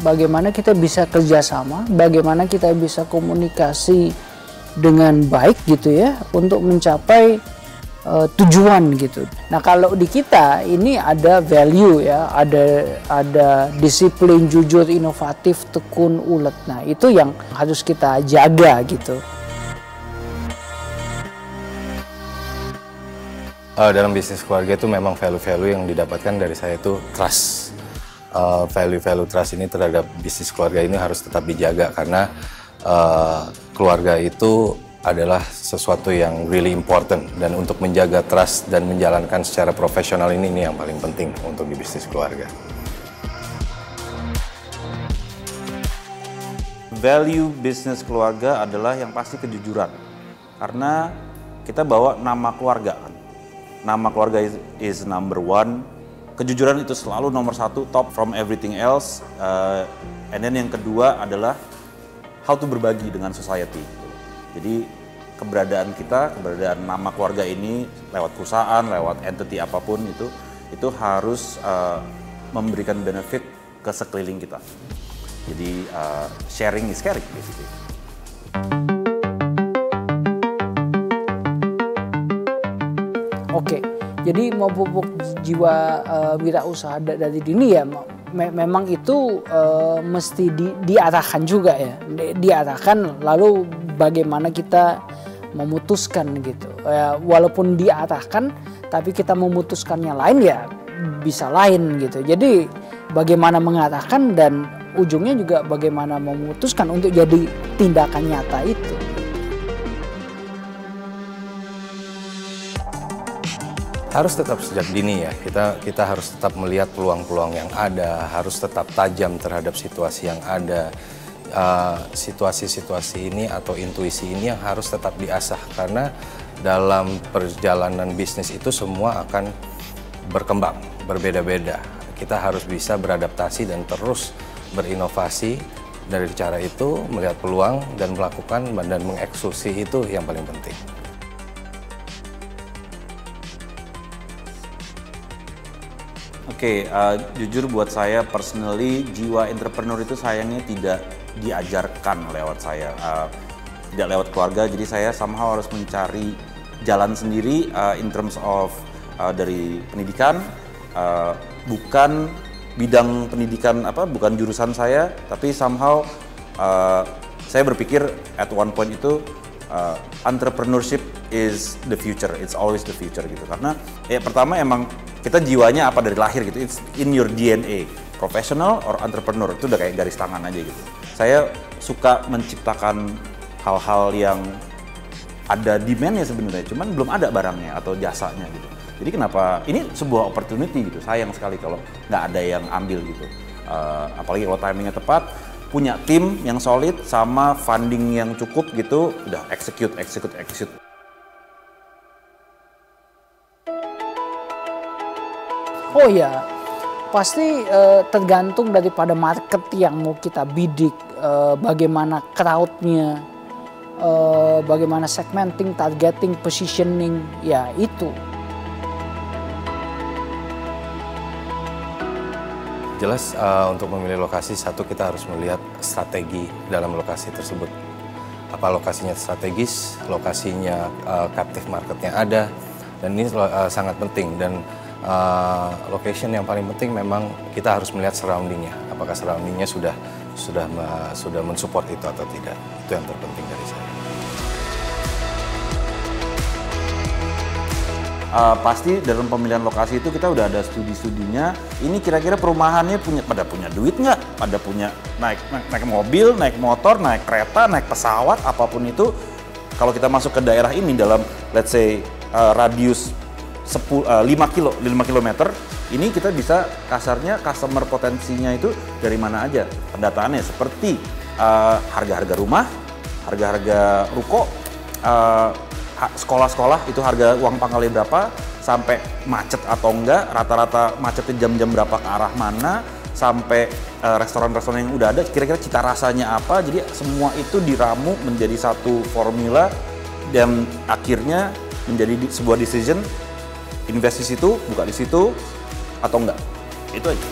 bagaimana kita bisa kerjasama, bagaimana kita bisa komunikasi dengan baik gitu ya untuk mencapai tujuan gitu. Nah kalau di kita ini ada value ya, ada disiplin, jujur, inovatif, tekun, ulet. Nah itu yang harus kita jaga gitu. Dalam bisnis keluarga itu memang value-value yang didapatkan dari saya itu trust. Value-value trust ini terhadap bisnis keluarga ini harus tetap dijaga karena keluarga itu adalah sesuatu yang really important, dan untuk menjaga trust dan menjalankan secara profesional ini yang paling penting untuk di bisnis keluarga. Value bisnis keluarga adalah yang pasti kejujuran, karena kita bawa nama keluarga kan. Nama keluarga is number one. Kejujuran itu selalu nomor satu, top from everything else. And then yang kedua adalah how to berbagi dengan society. Jadi keberadaan kita, keberadaan nama keluarga ini lewat perusahaan, lewat entity apapun itu harus memberikan benefit ke sekeliling kita. Jadi sharing is caring basically. Oke, jadi mau pupuk jiwa wirausaha dari dini ya, memang itu mesti diarahkan juga ya, diarahkan lalu bagaimana kita memutuskan gitu. Walaupun diarahkan, tapi kita memutuskannya lain ya bisa lain gitu. Jadi bagaimana mengarahkan dan ujungnya juga bagaimana memutuskan untuk jadi tindakan nyata itu. Harus tetap sejak dini ya, kita harus tetap melihat peluang-peluang yang ada, harus tetap tajam terhadap situasi yang ada. Situasi-situasi ini atau intuisi ini yang harus tetap diasah, karena dalam perjalanan bisnis itu semua akan berkembang. berbeda-beda. Kita harus bisa beradaptasi dan terus berinovasi. Dari cara itu melihat peluang dan melakukan dan mengeksekusi itu yang paling penting. Oke, jujur buat saya personally jiwa entrepreneur itu sayangnya tidak diajarkan lewat saya, tidak lewat keluarga. Jadi saya somehow harus mencari jalan sendiri in terms of dari pendidikan, bukan bidang pendidikan bukan jurusan saya, tapi somehow saya berpikir at one point itu entrepreneurship is the future, it's always the future gitu. Karena pertama emang kita jiwanya apa dari lahir gitu, it's in your DNA, professional or entrepreneur, itu udah kayak garis tangan aja gitu. Saya suka menciptakan hal-hal yang ada demand-nya sebenarnya, cuman belum ada barangnya atau jasanya gitu. Jadi kenapa ini sebuah opportunity gitu, sayang sekali kalau nggak ada yang ambil gitu. Apalagi kalau timingnya tepat, punya tim yang solid sama funding yang cukup gitu, udah execute. Oh ya, pasti tergantung daripada market yang mau kita bidik, bagaimana crowd-nya, bagaimana segmenting, targeting, positioning, ya itu. Jelas untuk memilih lokasi, satu kita harus melihat strategi dalam lokasi tersebut. Apa lokasinya strategis, lokasinya captive marketnya ada, dan ini sangat penting. Dan location yang paling penting memang kita harus melihat surroundingnya. Apakah surroundingnya sudah mensupport itu atau tidak. Itu yang terpenting dari saya. Pasti dalam pemilihan lokasi itu kita udah ada studi-studinya. Ini kira-kira perumahannya pada punya duit nggak? Pada punya naik mobil, naik motor, naik kereta, naik pesawat, apapun itu. Kalau kita masuk ke daerah ini dalam let's say radius 5 kilometer, ini kita bisa kasarnya customer potensinya itu dari mana aja. Pendataannya seperti harga-harga rumah, harga-harga ruko, sekolah-sekolah itu harga uang pangkalnya berapa, sampai macet atau enggak, rata-rata macetnya jam-jam berapa ke arah mana, sampai restoran-restoran yang udah ada kira-kira cita rasanya apa. Jadi semua itu diramu menjadi satu formula dan akhirnya menjadi sebuah decision, invest di situ, buka di situ atau enggak. Itu aja.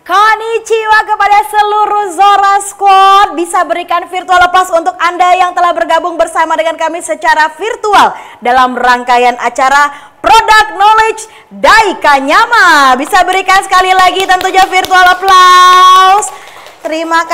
Konnichiwa kepada seluruh Zora Squad. Bisa berikan virtual applause untuk Anda yang telah bergabung bersama dengan kami secara virtual dalam rangkaian acara Product Knowledge Daikanyama. Bisa berikan sekali lagi tentunya virtual applause. Terima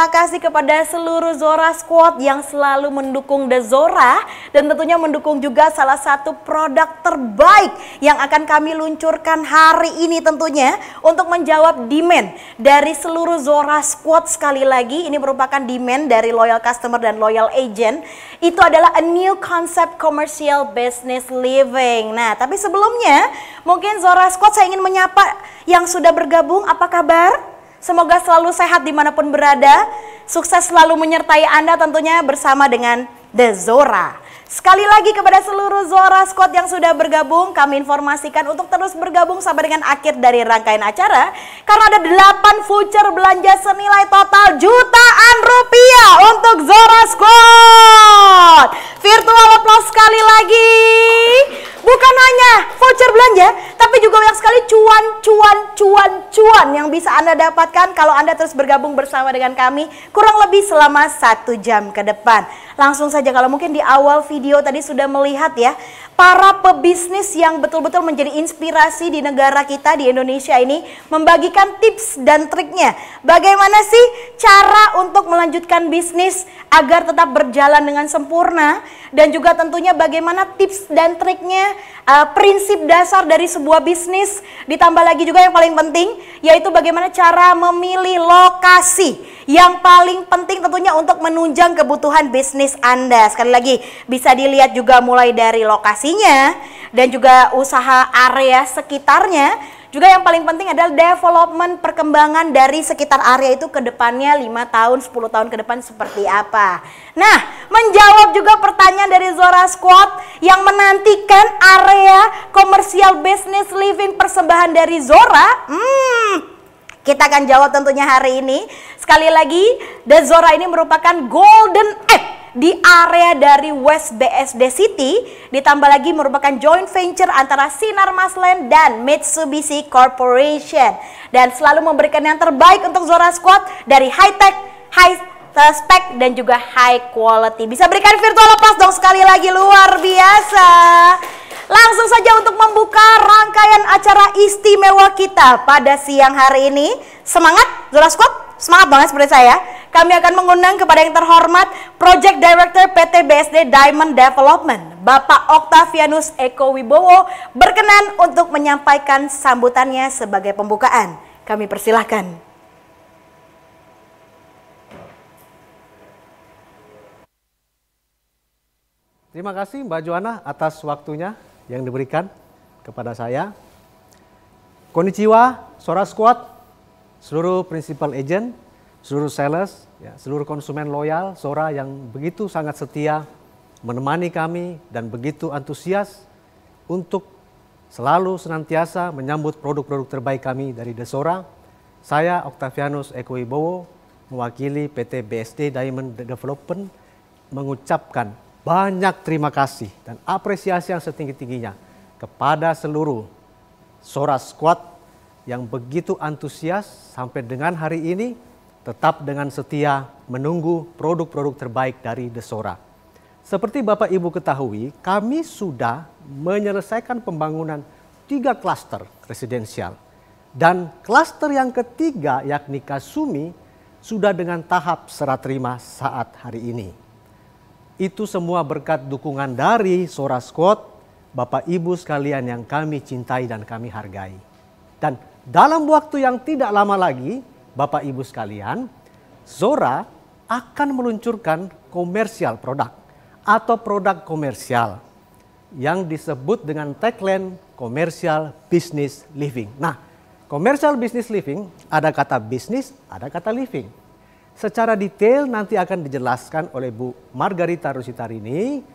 kasih kepada seluruh Zora Squad yang selalu mendukung The Zora dan tentunya mendukung juga salah satu produk terbaik yang akan kami luncurkan hari ini tentunya untuk menjawab demand dari seluruh Zora Squad. Sekali lagi ini merupakan demand dari loyal customer dan loyal agent. Itu adalah a new concept commercial business living. Nah, tapi sebelumnya mungkin Zora Squad saya ingin menyapa yang sudah bergabung. Apa kabar? Semoga selalu sehat dimanapun berada, sukses selalu menyertai Anda tentunya bersama dengan The Zora. Sekali lagi kepada seluruh Zora Squad yang sudah bergabung, kami informasikan untuk terus bergabung sampai dengan akhir dari rangkaian acara. Karena ada 8 voucher belanja senilai total jutaan rupiah untuk Zora Squad. Virtual applause sekali lagi. Bukan hanya voucher belanja, tapi juga banyak sekali cuan yang bisa Anda dapatkan kalau Anda terus bergabung bersama dengan kami kurang lebih selama 1 jam ke depan. Langsung saja, kalau mungkin di awal video tadi sudah melihat ya, para pebisnis yang betul-betul menjadi inspirasi di negara kita, di Indonesia ini, membagikan tips dan triknya. Bagaimana sih cara untuk melanjutkan bisnis agar tetap berjalan dengan sempurna, dan juga tentunya bagaimana tips dan triknya, prinsip dasar dari sebuah bisnis, ditambah lagi juga yang paling penting yaitu bagaimana cara memilih lokasi yang paling penting tentunya untuk menunjang kebutuhan bisnis Anda. Sekali lagi bisa dilihat juga mulai dari lokasinya dan juga usaha area sekitarnya. Juga yang paling penting adalah development, perkembangan dari sekitar area itu ke depannya 5 tahun, 10 tahun ke depan seperti apa. Nah, menjawab juga pertanyaan dari Zora Squad yang menantikan area komersial business living persembahan dari Zora. Kita akan jawab tentunya hari ini. Sekali lagi, The Zora ini merupakan golden egg di area dari West BSD City, ditambah lagi merupakan joint venture antara Sinar Masland dan Mitsubishi Corporation, dan selalu memberikan yang terbaik untuk Zora Squad dari high tech, high spec dan juga high quality. Bisa berikan virtual lepas dong sekali lagi, luar biasa. Langsung saja untuk membuka rangkaian acara istimewa kita pada siang hari ini. Semangat Zora Squad, semangat banget seperti saya. Kami akan mengundang kepada yang terhormat Project Director PT BSD Diamond Development, Bapak Octavianus Eko Wibowo, berkenan untuk menyampaikan sambutannya sebagai pembukaan. Kami persilahkan. Terima kasih Mbak Joanna atas waktunya yang diberikan kepada saya. Konnichiwa, Zora Squad, seluruh principal agent, seluruh sales, ya, seluruh konsumen loyal Zora yang begitu sangat setia menemani kami dan begitu antusias untuk selalu senantiasa menyambut produk-produk terbaik kami dari The Zora. Saya Octavianus Eko Wibowo mewakili PT BSD Diamond Development mengucapkan banyak terima kasih dan apresiasi yang setinggi-tingginya kepada seluruh Zora Squad yang begitu antusias sampai dengan hari ini tetap dengan setia menunggu produk-produk terbaik dari The Zora. Seperti Bapak Ibu ketahui, kami sudah menyelesaikan pembangunan 3 klaster residensial. Dan klaster yang ketiga yakni Kasumi sudah dengan tahap serah terima saat hari ini. Itu semua berkat dukungan dari Zora Squad, Bapak Ibu sekalian yang kami cintai dan kami hargai. Dan dalam waktu yang tidak lama lagi, Bapak Ibu sekalian, Zora akan meluncurkan komersial produk atau produk komersial yang disebut dengan tagline Commercial Business Living. Nah, Commercial Business Living ada kata bisnis, ada kata living. Secara detail nanti akan dijelaskan oleh Bu Margarita Rusitarini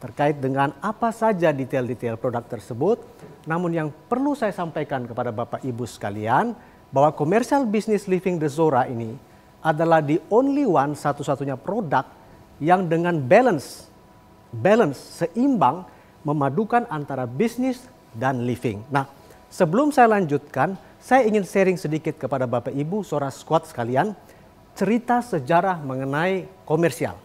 terkait dengan apa saja detail-detail produk tersebut. Namun yang perlu saya sampaikan kepada Bapak Ibu sekalian, bahwa Commercial Business Living The Zora ini adalah the only one, satu-satunya produk yang dengan balance, seimbang, memadukan antara bisnis dan living. Nah, sebelum saya lanjutkan, saya ingin sharing sedikit kepada Bapak Ibu Zora Squad sekalian, cerita sejarah mengenai komersial.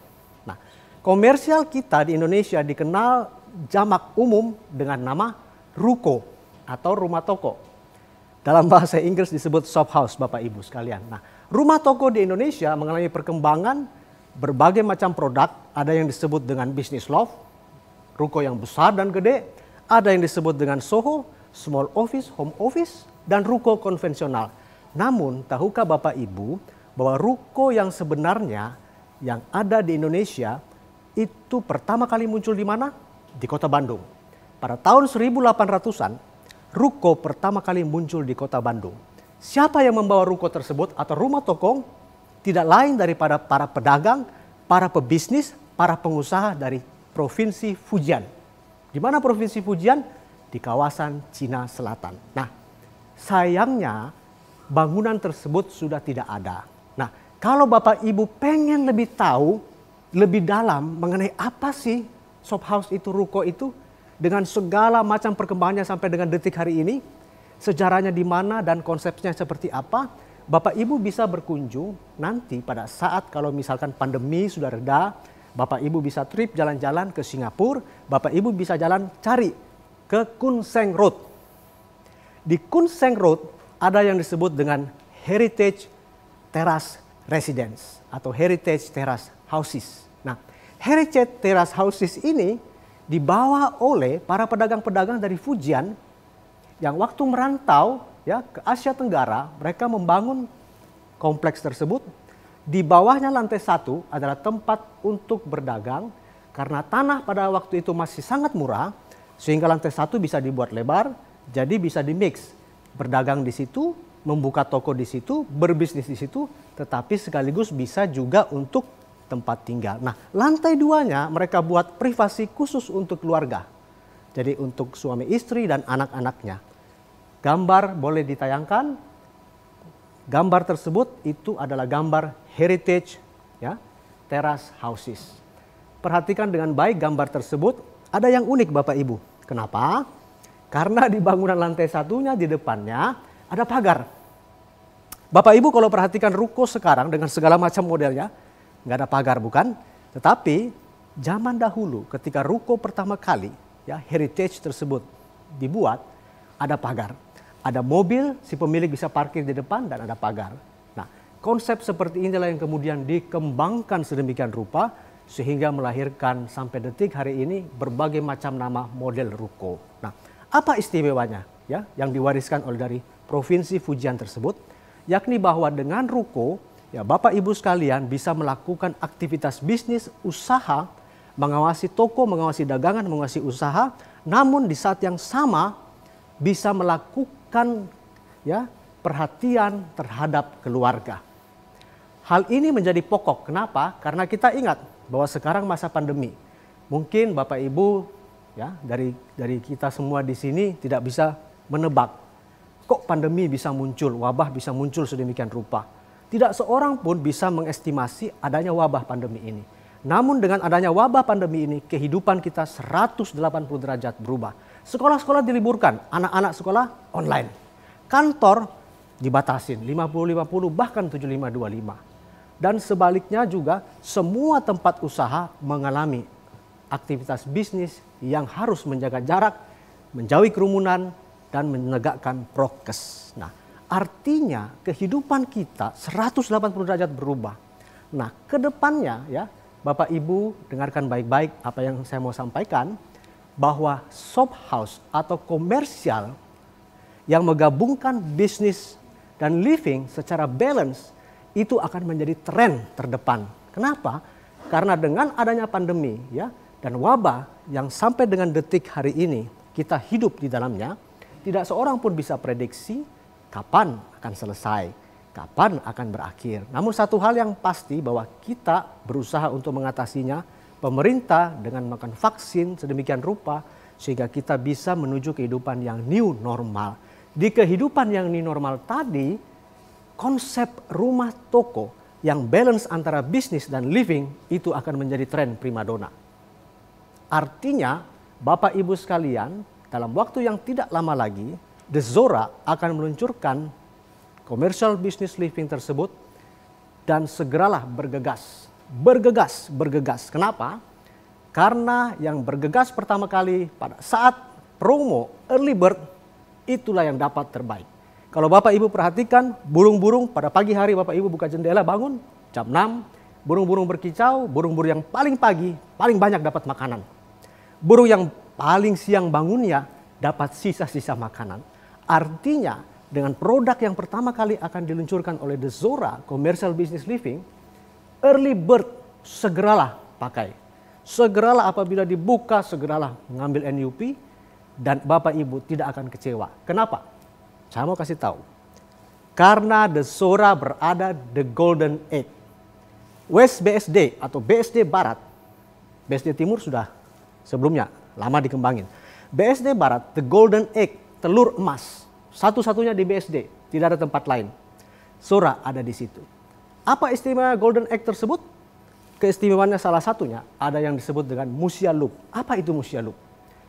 Nah, komersial kita di Indonesia dikenal jamak umum dengan nama ruko atau rumah toko. Dalam bahasa Inggris disebut shop house, Bapak Ibu sekalian. Nah, rumah toko di Indonesia mengalami perkembangan berbagai macam produk. Ada yang disebut dengan business loft, ruko yang besar dan gede. Ada yang disebut dengan SOHO, small office, home office, dan ruko konvensional. Namun, tahukah Bapak Ibu bahwa ruko yang sebenarnya yang ada di Indonesia itu pertama kali muncul di mana? Di Kota Bandung. Pada tahun 1800-an, ruko pertama kali muncul di Kota Bandung. Siapa yang membawa ruko tersebut atau rumah toko? Tidak lain daripada para pedagang, para pebisnis, para pengusaha dari Provinsi Fujian. Di mana Provinsi Fujian? Di kawasan Cina Selatan. Nah, sayangnya bangunan tersebut sudah tidak ada. Nah, kalau Bapak Ibu pengen lebih tahu, lebih dalam mengenai apa sih shop house itu, ruko itu, dengan segala macam perkembangannya sampai dengan detik hari ini, sejarahnya di mana dan konsepnya seperti apa, Bapak Ibu bisa berkunjung nanti pada saat kalau misalkan pandemi sudah reda, Bapak Ibu bisa trip jalan-jalan ke Singapura, Bapak Ibu bisa jalan cari ke Koon Seng Road. Di Koon Seng Road ada yang disebut dengan Heritage Terrace Residence atau Heritage Terrace Houses. Nah, Heritage Terrace Houses ini dibawa oleh para pedagang-pedagang dari Fujian yang waktu merantau ya ke Asia Tenggara, mereka membangun kompleks tersebut. Di bawahnya lantai 1 adalah tempat untuk berdagang karena tanah pada waktu itu masih sangat murah sehingga lantai 1 bisa dibuat lebar, jadi bisa dimix. Berdagang di situ, membuka toko di situ, berbisnis di situ, tetapi sekaligus bisa juga untuk tempat tinggal. Nah, lantai 2-nya mereka buat privasi khusus untuk keluarga. Jadi untuk suami istri dan anak-anaknya. Gambar boleh ditayangkan. Gambar tersebut itu adalah gambar heritage ya, terrace houses. Perhatikan dengan baik gambar tersebut, ada yang unik Bapak Ibu. Kenapa? Karena di bangunan lantai 1-nya di depannya ada pagar. Bapak Ibu kalau perhatikan ruko sekarang dengan segala macam modelnya, nggak ada pagar bukan? Tetapi zaman dahulu ketika ruko pertama kali ya heritage tersebut dibuat, ada pagar. Ada mobil, si pemilik bisa parkir di depan dan ada pagar. Nah, konsep seperti inilah yang kemudian dikembangkan sedemikian rupa sehingga melahirkan sampai detik hari ini berbagai macam nama model ruko. Nah, apa istimewanya ya yang diwariskan oleh dari Provinsi Fujian tersebut? Yakni bahwa dengan ruko, ya Bapak Ibu sekalian bisa melakukan aktivitas bisnis, usaha, mengawasi toko, mengawasi dagangan, mengawasi usaha, namun di saat yang sama bisa melakukan ya perhatian terhadap keluarga. Hal ini menjadi pokok. Kenapa? Karena kita ingat bahwa sekarang masa pandemi. Mungkin Bapak Ibu ya dari kita semua di sini tidak bisa menebak kok pandemi bisa muncul, wabah bisa muncul sedemikian rupa. Tidak seorang pun bisa mengestimasi adanya wabah pandemi ini. Namun dengan adanya wabah pandemi ini, kehidupan kita 180 derajat berubah. Sekolah-sekolah diliburkan, anak-anak sekolah online. Kantor dibatasin 50-50 bahkan 75-25. Dan sebaliknya juga semua tempat usaha mengalami aktivitas bisnis yang harus menjaga jarak, menjauhi kerumunan, dan menegakkan prokes. Nah, artinya kehidupan kita 180 derajat berubah. Nah, ke depannya ya, Bapak Ibu dengarkan baik-baik apa yang saya mau sampaikan, bahwa shop house atau komersial yang menggabungkan bisnis dan living secara balance itu akan menjadi tren terdepan. Kenapa? Karena dengan adanya pandemi ya dan wabah yang sampai dengan detik hari ini kita hidup di dalamnya, tidak seorang pun bisa prediksi kapan akan selesai, kapan akan berakhir. Namun satu hal yang pasti bahwa kita berusaha untuk mengatasinya, pemerintah dengan makan vaksin sedemikian rupa sehingga kita bisa menuju kehidupan yang new normal. Di kehidupan yang new normal tadi, konsep rumah toko yang balance antara bisnis dan living itu akan menjadi tren primadona. Artinya, Bapak Ibu sekalian, dalam waktu yang tidak lama lagi, The Zora akan meluncurkan commercial business living tersebut dan segeralah bergegas. Bergegas. Kenapa? Karena yang bergegas pertama kali pada saat promo early bird itulah yang dapat terbaik. Kalau Bapak Ibu perhatikan burung-burung pada pagi hari Bapak Ibu buka jendela bangun jam 6, burung-burung berkicau, burung-burung yang paling pagi paling banyak dapat makanan. Burung yang paling siang bangunnya dapat sisa-sisa makanan. Artinya dengan produk yang pertama kali akan diluncurkan oleh The Zora Commercial Business Living, early bird segeralah pakai. Segeralah apabila dibuka, segeralah mengambil NUP dan Bapak Ibu tidak akan kecewa. Kenapa? Saya mau kasih tahu. Karena The Zora berada the golden egg. West BSD atau BSD Barat, BSD Timur sudah sebelumnya lama dikembangin. BSD Barat, the golden egg, telur emas. Satu-satunya di BSD, tidak ada tempat lain. Zora ada di situ. Apa istimewa golden egg tersebut? Keistimewaannya salah satunya ada yang disebut dengan Musia Loop. Apa itu Musia Loop?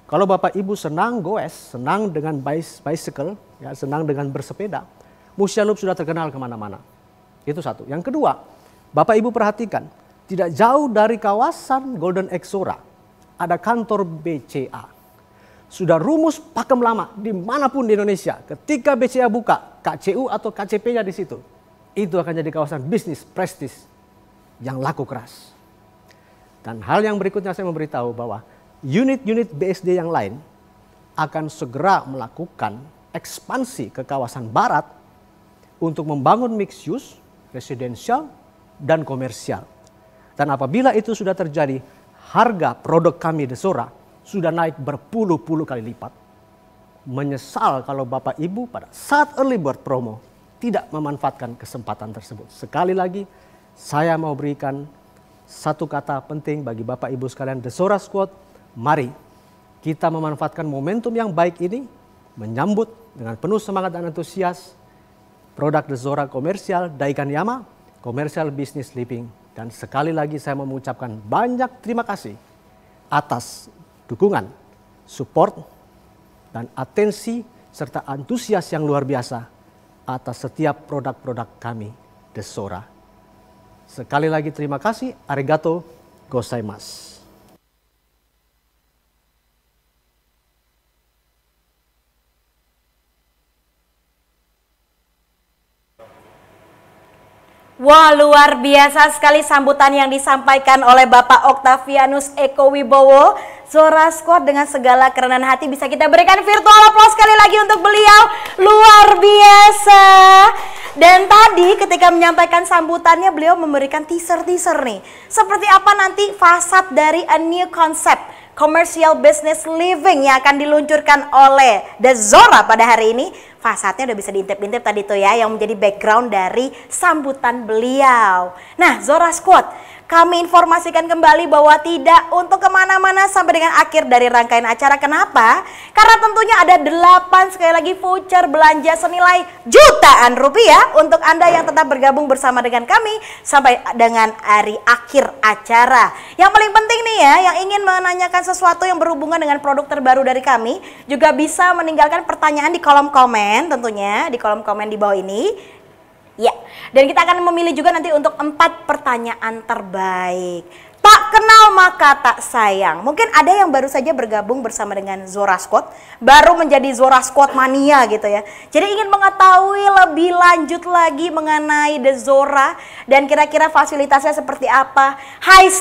Kalau Bapak Ibu senang goes, senang dengan bicycle, ya, senang dengan bersepeda, Musia Loop sudah terkenal kemana-mana. Itu satu. Yang kedua, Bapak Ibu perhatikan, tidak jauh dari kawasan Golden Exora ada kantor BCA. Sudah rumus pakem lama dimanapun di Indonesia. Ketika BCA buka, KCU atau KCP-nya di situ, itu akan jadi kawasan bisnis prestis yang laku keras. Dan hal yang berikutnya saya memberitahu bahwa unit-unit BSD yang lain akan segera melakukan ekspansi ke kawasan barat untuk membangun mixed use, residensial, dan komersial. Dan apabila itu sudah terjadi, harga produk kami Desora sudah naik berpuluh-puluh kali lipat. Menyesal kalau Bapak Ibu pada saat early bird promo tidak memanfaatkan kesempatan tersebut. Sekali lagi, saya mau berikan satu kata penting bagi Bapak Ibu sekalian, Desora Squad. Mari kita memanfaatkan momentum yang baik ini, menyambut dengan penuh semangat dan antusias produk Desora komersial Daikan Yama, komersial business living. Dan sekali lagi saya mengucapkan banyak terima kasih atas dukungan, support, dan atensi serta antusias yang luar biasa atas setiap produk-produk kami Desora. Sekali lagi terima kasih, arigato gozaimasu. Wah, luar biasa sekali sambutan yang disampaikan oleh Bapak Octavianus Eko Wibowo. Zora Squad dengan segala kerendahan hati, bisa kita berikan virtual applause sekali lagi untuk beliau. Luar biasa. Dan tadi ketika menyampaikan sambutannya, beliau memberikan teaser-teaser nih. Seperti apa nanti fasad dari a new concept commercial business living yang akan diluncurkan oleh Desora pada hari ini. Fasadnya udah bisa diintip-intip tadi tuh ya, yang menjadi background dari sambutan beliau. Nah, Zora Squad, kami informasikan kembali bahwa tidak untuk kemana-mana sampai dengan akhir dari rangkaian acara. Kenapa? Karena tentunya ada 8 sekali lagi voucher belanja senilai jutaan rupiah untuk Anda yang tetap bergabung bersama dengan kami sampai dengan hari akhir acara. Yang paling penting nih ya, yang ingin menanyakan sesuatu yang berhubungan dengan produk terbaru dari kami juga bisa meninggalkan pertanyaan di kolom komen, tentunya di kolom komen di bawah ini. Ya, dan kita akan memilih juga nanti untuk 4 pertanyaan terbaik. Tak kenal maka tak sayang. Mungkin ada yang baru saja bergabung bersama dengan Zora Squad, baru menjadi Zora Squad mania gitu ya. Jadi ingin mengetahui lebih lanjut lagi mengenai The Zora dan kira-kira fasilitasnya seperti apa. High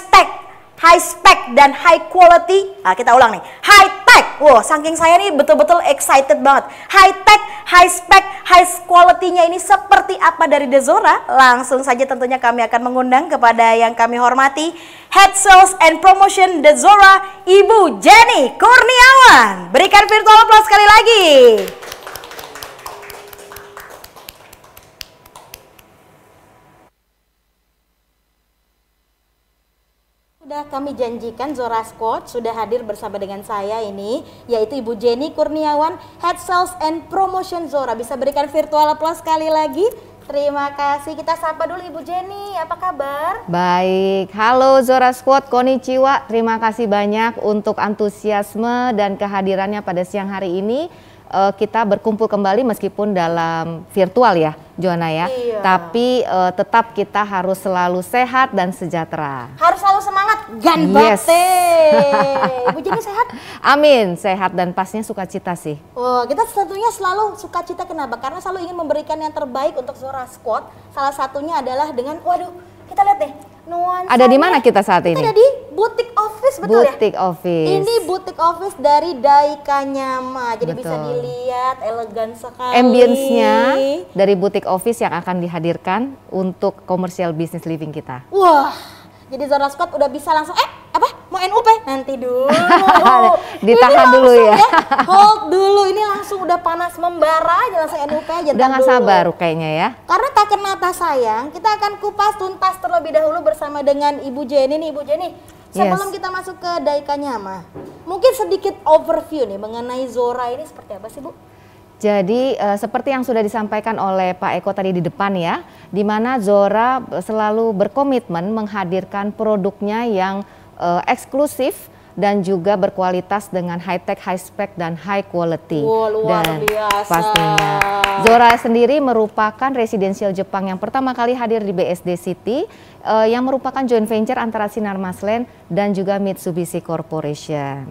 spec dan high quality. Nah, kita ulang nih. High tech. Wow, saking saya nih betul-betul excited banget. High tech, high spec, high quality-nya ini seperti apa dari Desora? Langsung saja tentunya kami akan mengundang kepada yang kami hormati Head Sales and Promotion Desora, Ibu Jenny Kurniawan. Berikan virtual applause sekali lagi. Sudah kami janjikan Zora Squad sudah hadir bersama dengan saya ini, yaitu Ibu Jenny Kurniawan, Head Sales and Promotion Zora. Bisa berikan virtual applause sekali lagi. Terima kasih. Kita sapa dulu Ibu Jenny, apa kabar? Baik, halo Zora Squad, konnichiwa. Terima kasih banyak untuk antusiasme dan kehadirannya pada siang hari ini. Kita berkumpul kembali meskipun dalam virtual ya, Joanna ya. Iya. Tapi tetap kita harus selalu sehat dan sejahtera. Harus selalu semangat, Yes. ganbate. Ibu Jenny sehat? Amin, sehat dan pastinya sukacita sih. Oh, kita tentunya selalu sukacita. Kenapa? Karena selalu ingin memberikan yang terbaik untuk Zora Squad. Salah satunya adalah dengan, waduh, kita lihat deh. Nuansanya, Ada di mana kita saat ini? Kita ada di Boutique Office, betul ya? Boutique Office. Ini Boutique Office dari Daikan Yama. Jadi Betul. bisa dilihat elegan sekali. Ambience-nya dari Boutique Office yang akan dihadirkan untuk commercial business living kita. Wah, jadi Zora Squad udah bisa langsung, apa? Mau NUP? Nanti dulu. Ditahan Ini dulu langsung ya. Hold dulu, ini langsung udah panas membara aja, langsung NUP aja. Udah ntar gak dulu. sabar kayaknya ya. Karena tak kena tak sayang, kita akan kupas tuntas terlebih dahulu bersama dengan Ibu Jenny nih. Ibu Jenny, sebelum kita masuk ke Daikan Yama, mungkin sedikit overview nih mengenai Zora ini seperti apa sih Bu? Jadi seperti yang sudah disampaikan oleh Pak Eko tadi di depan ya, di mana Zora selalu berkomitmen menghadirkan produknya yang eksklusif, dan juga berkualitas dengan high tech, high spec dan high quality. Luar dan biasa. pastinya Zora sendiri merupakan residensial Jepang yang pertama kali hadir di BSD City, yang merupakan joint venture antara Sinar Masland dan juga Mitsubishi Corporation.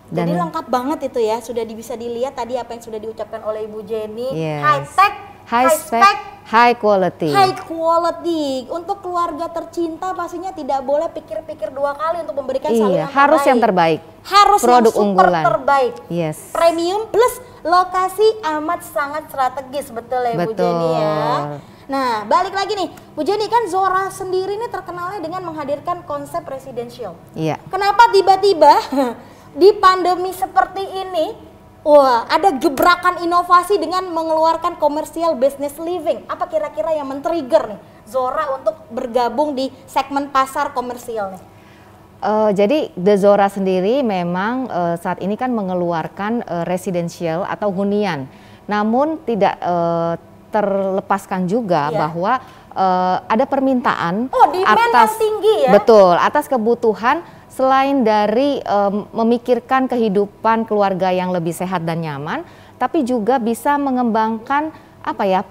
Jadi lengkap banget itu ya, sudah bisa dilihat tadi apa yang sudah diucapkan oleh Ibu Jenny. Yes. High tech, high spec, high quality. high quality. Untuk keluarga tercinta pastinya tidak boleh pikir-pikir dua kali untuk memberikan salin yang harus terbaik. yang terbaik. Harus produk yang super unggulan. terbaik. Yes. Premium plus lokasi amat sangat strategis, betul ya Bu Jenny ya. Nah, balik lagi nih, Bu Jenny, kan Zora sendiri nih terkenalnya dengan menghadirkan konsep residential. Iya. Kenapa tiba-tiba di pandemi seperti ini, wah, ada gebrakan inovasi dengan mengeluarkan commercial business living? Apa kira-kira yang men-trigger nih Zora untuk bergabung di segmen pasar komersial nih? Jadi The Zora sendiri memang saat ini kan mengeluarkan residential atau hunian, namun tidak terlepaskan juga bahwa ada permintaan atas tinggi ya? Betul, atas kebutuhan selain dari memikirkan kehidupan keluarga yang lebih sehat dan nyaman, tapi juga bisa mengembangkan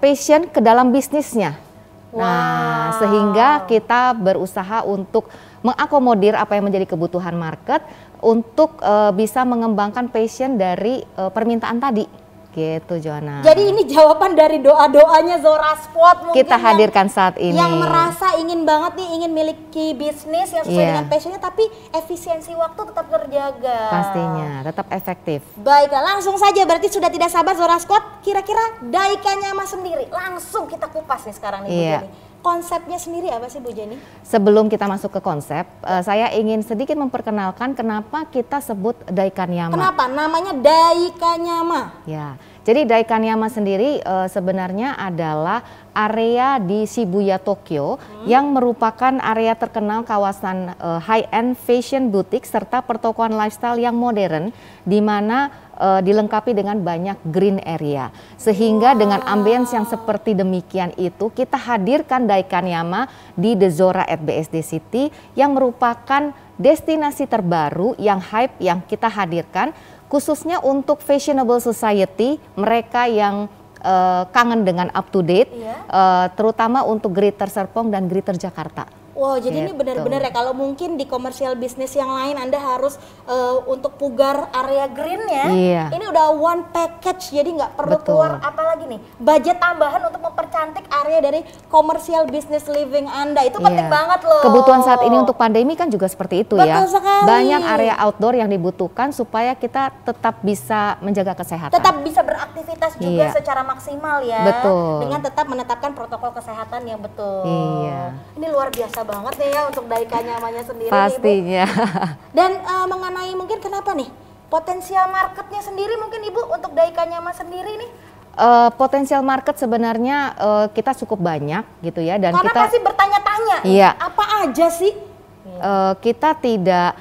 passion ke dalam bisnisnya. Nah, sehingga kita berusaha untuk mengakomodir apa yang menjadi kebutuhan market untuk bisa mengembangkan passion dari permintaan tadi. Gitu, Joanna. Jadi ini jawaban dari doa-doanya Zora Squad mungkin kita hadirkan saat ini. Yang merasa ingin banget nih, ingin miliki bisnis yang sesuai dengan passionnya, tapi efisiensi waktu tetap terjaga. Pastinya, tetap efektif. Baiklah, langsung saja berarti sudah tidak sabar Zora Squad. Kira-kira Daikanyama sendiri, langsung kita kupas nih sekarang nih Bu Jenny. Konsepnya sendiri apa sih Bu Jenny? Sebelum kita masuk ke konsep, saya ingin sedikit memperkenalkan kenapa kita sebut Daikanyama. Kenapa namanya Daikanyama? Ya, jadi Daikanyama sendiri sebenarnya adalah area di Shibuya, Tokyo yang merupakan area terkenal kawasan high-end fashion boutique serta pertokoan lifestyle yang modern di mana dilengkapi dengan banyak green area. Sehingga dengan ambience yang seperti demikian itu kita hadirkan Daikanyama di The Zora at BSD City yang merupakan destinasi terbaru yang hype yang kita hadirkan khususnya untuk fashionable society, mereka yang kangen dengan up to date, terutama untuk Greater Serpong dan Greater Jakarta. Wow, jadi ini benar-benar ya, kalau mungkin di komersial bisnis yang lain Anda harus untuk pugar area greennya, ini udah one package, jadi nggak perlu keluar apalagi nih, budget tambahan untuk mempercantik area dari komersial business living Anda, itu penting banget loh. Kebutuhan saat ini untuk pandemi kan juga seperti itu. Betul sekali. Banyak area outdoor yang dibutuhkan supaya kita tetap bisa menjaga kesehatan. Tetap bisa beraktivitas juga secara maksimal ya. Betul. Dengan tetap menetapkan protokol kesehatan yang betul. Iya. Ini luar biasa banget nih ya untuk Daikanyamanya sendiri. Pastinya. Nih, Ibu. Dan mengenai mungkin kenapa nih potensial marketnya sendiri mungkin Ibu untuk Daikanyama sendiri nih? Potensial market sebenarnya kita cukup banyak gitu ya, dan karena kita pasti bertanya-tanya apa aja sih? Kita tidak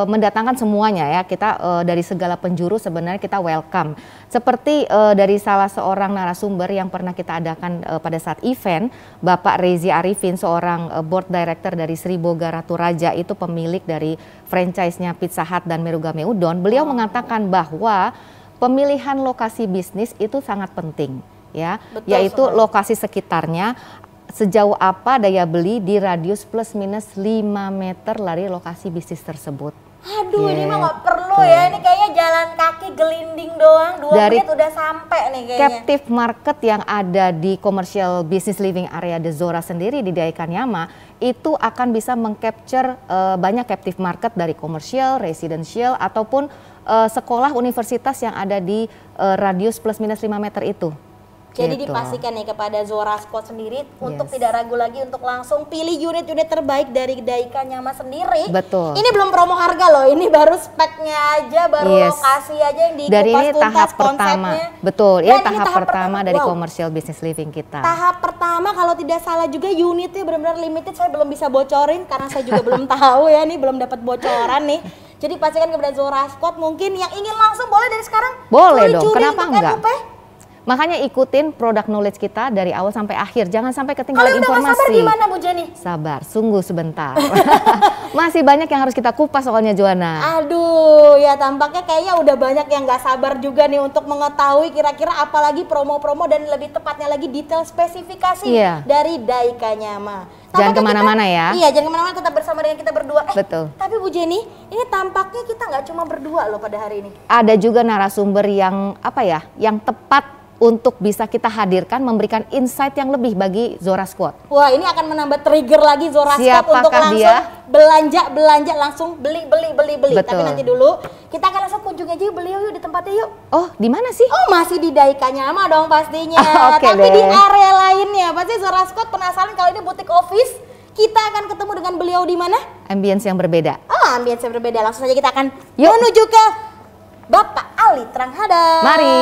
mendatangkan semuanya ya, kita dari segala penjuru sebenarnya kita welcome. Seperti dari salah seorang narasumber yang pernah kita adakan pada saat event, Bapak Rezi Arifin, seorang board director dari Sri Boga Ratu Raja, itu pemilik dari franchise-nya Pizza Hut dan Merugame Udon. Beliau mengatakan bahwa pemilihan lokasi bisnis itu sangat penting ya, yaitu lokasi sekitarnya. Sejauh apa daya beli di radius plus minus 5 meter dari lokasi bisnis tersebut. Aduh, ini mah nggak perlu ya, ini kayaknya jalan kaki gelinding doang, 2 menit udah sampai nih kayaknya. Captive market yang ada di commercial business living area The Zora sendiri di Daikanyama itu akan bisa mengcapture banyak captive market dari komersial, residential ataupun sekolah universitas yang ada di radius plus minus 5 meter itu. Jadi dipastikan nih kepada Zora Squad sendiri untuk tidak ragu lagi untuk langsung pilih unit-unit terbaik dari Daikanyama sendiri. Betul. Ini belum promo harga loh, ini baru speknya aja, baru lokasi aja yang dikupas dari ini tahap pertama. Betul, ini tahap pertama dari commercial business living kita. Tahap pertama kalau tidak salah juga unitnya benar-benar limited, saya belum bisa bocorin karena saya juga belum tahu ya, nih belum dapat bocoran nih. Jadi pastikan kepada Zora Squad mungkin yang ingin langsung boleh dari sekarang. Boleh dong, kenapa enggak? Makanya ikutin product knowledge kita dari awal sampai akhir. Jangan sampai ketinggalan Kalau udah informasi. nggak sabar gimana Bu Jenny? Sabar, sungguh sebentar. Masih banyak yang harus kita kupas soalnya Joanna. Aduh, ya tampaknya kayaknya udah banyak yang nggak sabar juga nih untuk mengetahui kira-kira apalagi promo-promo dan lebih tepatnya lagi detail spesifikasi dari Daikanyama. Jangan kemana-mana ya. Iya, jangan kemana-mana, tetap bersama dengan kita berdua. Betul. Tapi Bu Jenny, ini tampaknya kita nggak cuma berdua loh pada hari ini. Ada juga narasumber yang yang tepat untuk bisa kita hadirkan, memberikan insight yang lebih bagi Zora Squad. Wah, ini akan menambah trigger lagi Zora Squad untuk langsung belanja langsung beli. Betul. Tapi nanti dulu kita akan langsung kunjung aja beliau yuk di tempatnya yuk. Oh, di mana sih? Oh, masih di Daikanyama dong pastinya. Oke Tapi deh. di area lainnya pasti Zora Squad penasaran kalau ini butik office. Kita akan ketemu dengan beliau di mana? Ambience yang berbeda. Oh, ambience yang berbeda. Langsung saja kita akan Yuk. menuju ke Bapak Ali Tranghada. Mari.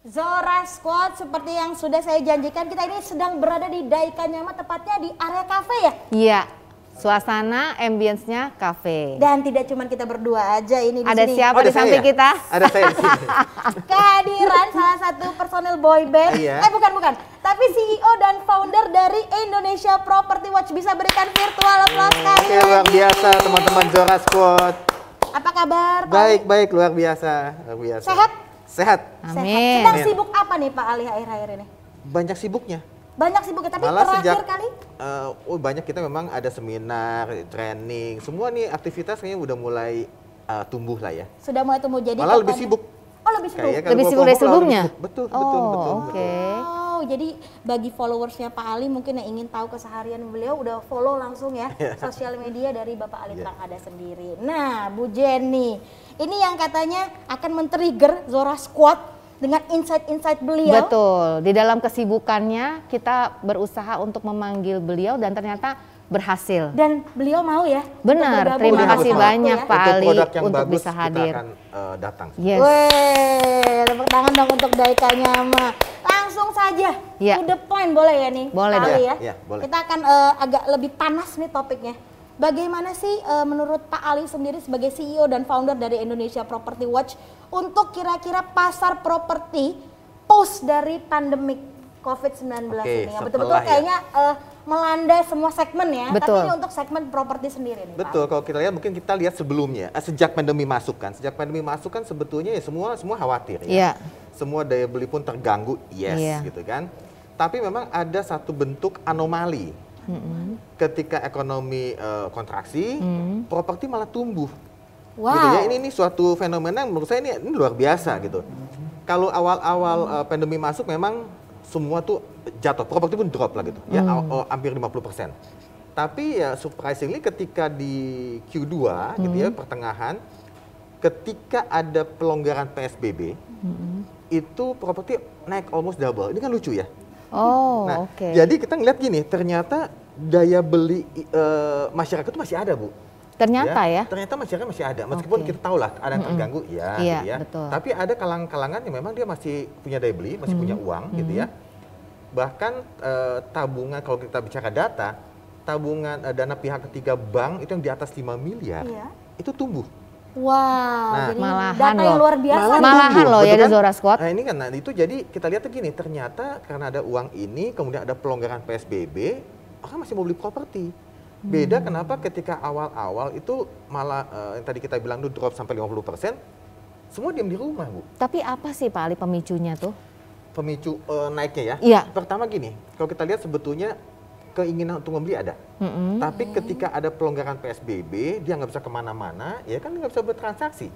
Zora Squad, seperti yang sudah saya janjikan, kita ini sedang berada di Daikanyama, tepatnya di area kafe ya? Iya, suasana ambience-nya kafe. Dan tidak cuma kita berdua aja ini di Ada sini. siapa di samping kita? Ada saya di sini. Kehadiran salah satu personil boy band. Iya. Bukan. Tapi CEO dan founder dari Indonesia Property Watch. Bisa berikan virtual applause kali Oke, luar biasa teman-teman Zora Squad. Apa kabar? Pak Ali? Baik, luar biasa. Sehat? Sehat. Amin. Sedang sibuk apa nih Pak Ali akhir-akhir ini? Banyak sibuknya. Banyak sibuknya, tapi Malah terakhir sejak, kali? banyak, kita memang ada seminar, training, semua nih aktivitas kayaknya udah mulai tumbuh lah ya. Sudah mulai tumbuh, jadi Malah lebih pokoknya- sibuk. Oh, lebih sibuk. Lebih sibuk dari sebelumnya? Betul. Oke. Oh, jadi bagi followersnya Pak Ali mungkin yang ingin tahu keseharian beliau udah follow langsung ya sosial media dari Bapak Ali Prangada sendiri. Nah, Bu Jenny, ini yang katanya akan men-trigger Zora Squad dengan insight-insight beliau. Betul, di dalam kesibukannya kita berusaha untuk memanggil beliau dan ternyata berhasil. Dan beliau mau ya? Benar, terima kasih banyak Pak Untuk Ali produk yang untuk bagus, bisa hadir. Kita akan datang. Yes. Weh, tepuk tangan dong untuk Daikanya mah. Langsung saja, Ya. to the point boleh ya nih? Boleh Pak dong. Ali ya? Ya, boleh. Kita akan agak lebih panas nih topiknya. Bagaimana sih menurut Pak Ali sendiri sebagai CEO dan founder dari Indonesia Property Watch untuk kira-kira pasar properti post dari pandemik COVID-19 Oke, ini? Ya, setelah betul-betul ya. kayaknya melanda semua segmen ya. Betul. Tapi ini untuk segmen properti sendiri nih Pak. Betul, kalau kita lihat mungkin kita lihat sebelumnya, sejak pandemi masuk kan. Sejak pandemi masuk kan sebetulnya ya semua khawatir ya. Iya. Semua daya beli pun terganggu, yes Iya. gitu kan. Tapi memang ada satu bentuk anomali. Ketika ekonomi kontraksi, properti malah tumbuh. Wow. Gitu ya. Ini suatu fenomena yang menurut saya ini luar biasa gitu. Kalau awal-awal pandemi masuk memang semua tuh jatuh, properti pun drop lah gitu. Ya hampir 50%. Tapi ya surprisingly ketika di Q2 gitu ya pertengahan, ketika ada pelonggaran PSBB, itu properti naik almost double. Ini kan lucu ya. Oh, Nah, oke. jadi kita ngeliat gini, ternyata daya beli masyarakat itu masih ada, Bu. Ternyata ya. Ternyata masyarakat masih ada, meskipun Oke. kita tahu lah ada yang terganggu, ya, Iya, gitu ya. betul. Tapi ada kalangan yang memang dia masih punya daya beli, masih punya uang, gitu ya. Bahkan tabungan, kalau kita bicara data, tabungan dana pihak ketiga bank itu yang di atas 5 miliar, Iya. itu tumbuh. Wow, Nah, jadi malahan data yang loh. luar biasa. Malahan tumbuh, loh ya betul di Zora Squad. Nah ini kan, nah itu jadi kita lihat tuh gini, ternyata karena ada uang ini, kemudian ada pelonggaran PSBB, orang masih mau beli properti. Beda kenapa ketika awal-awal itu malah yang tadi kita bilang tuh drop sampai 50%, semua diam di rumah, Bu. Tapi apa sih Pak Ali pemicunya tuh? Pemicu naiknya ya. Iya. Pertama gini, kalau kita lihat sebetulnya keinginan untuk membeli ada. Tapi ketika ada pelonggaran PSBB, dia nggak bisa kemana-mana, ya kan nggak bisa bertransaksi.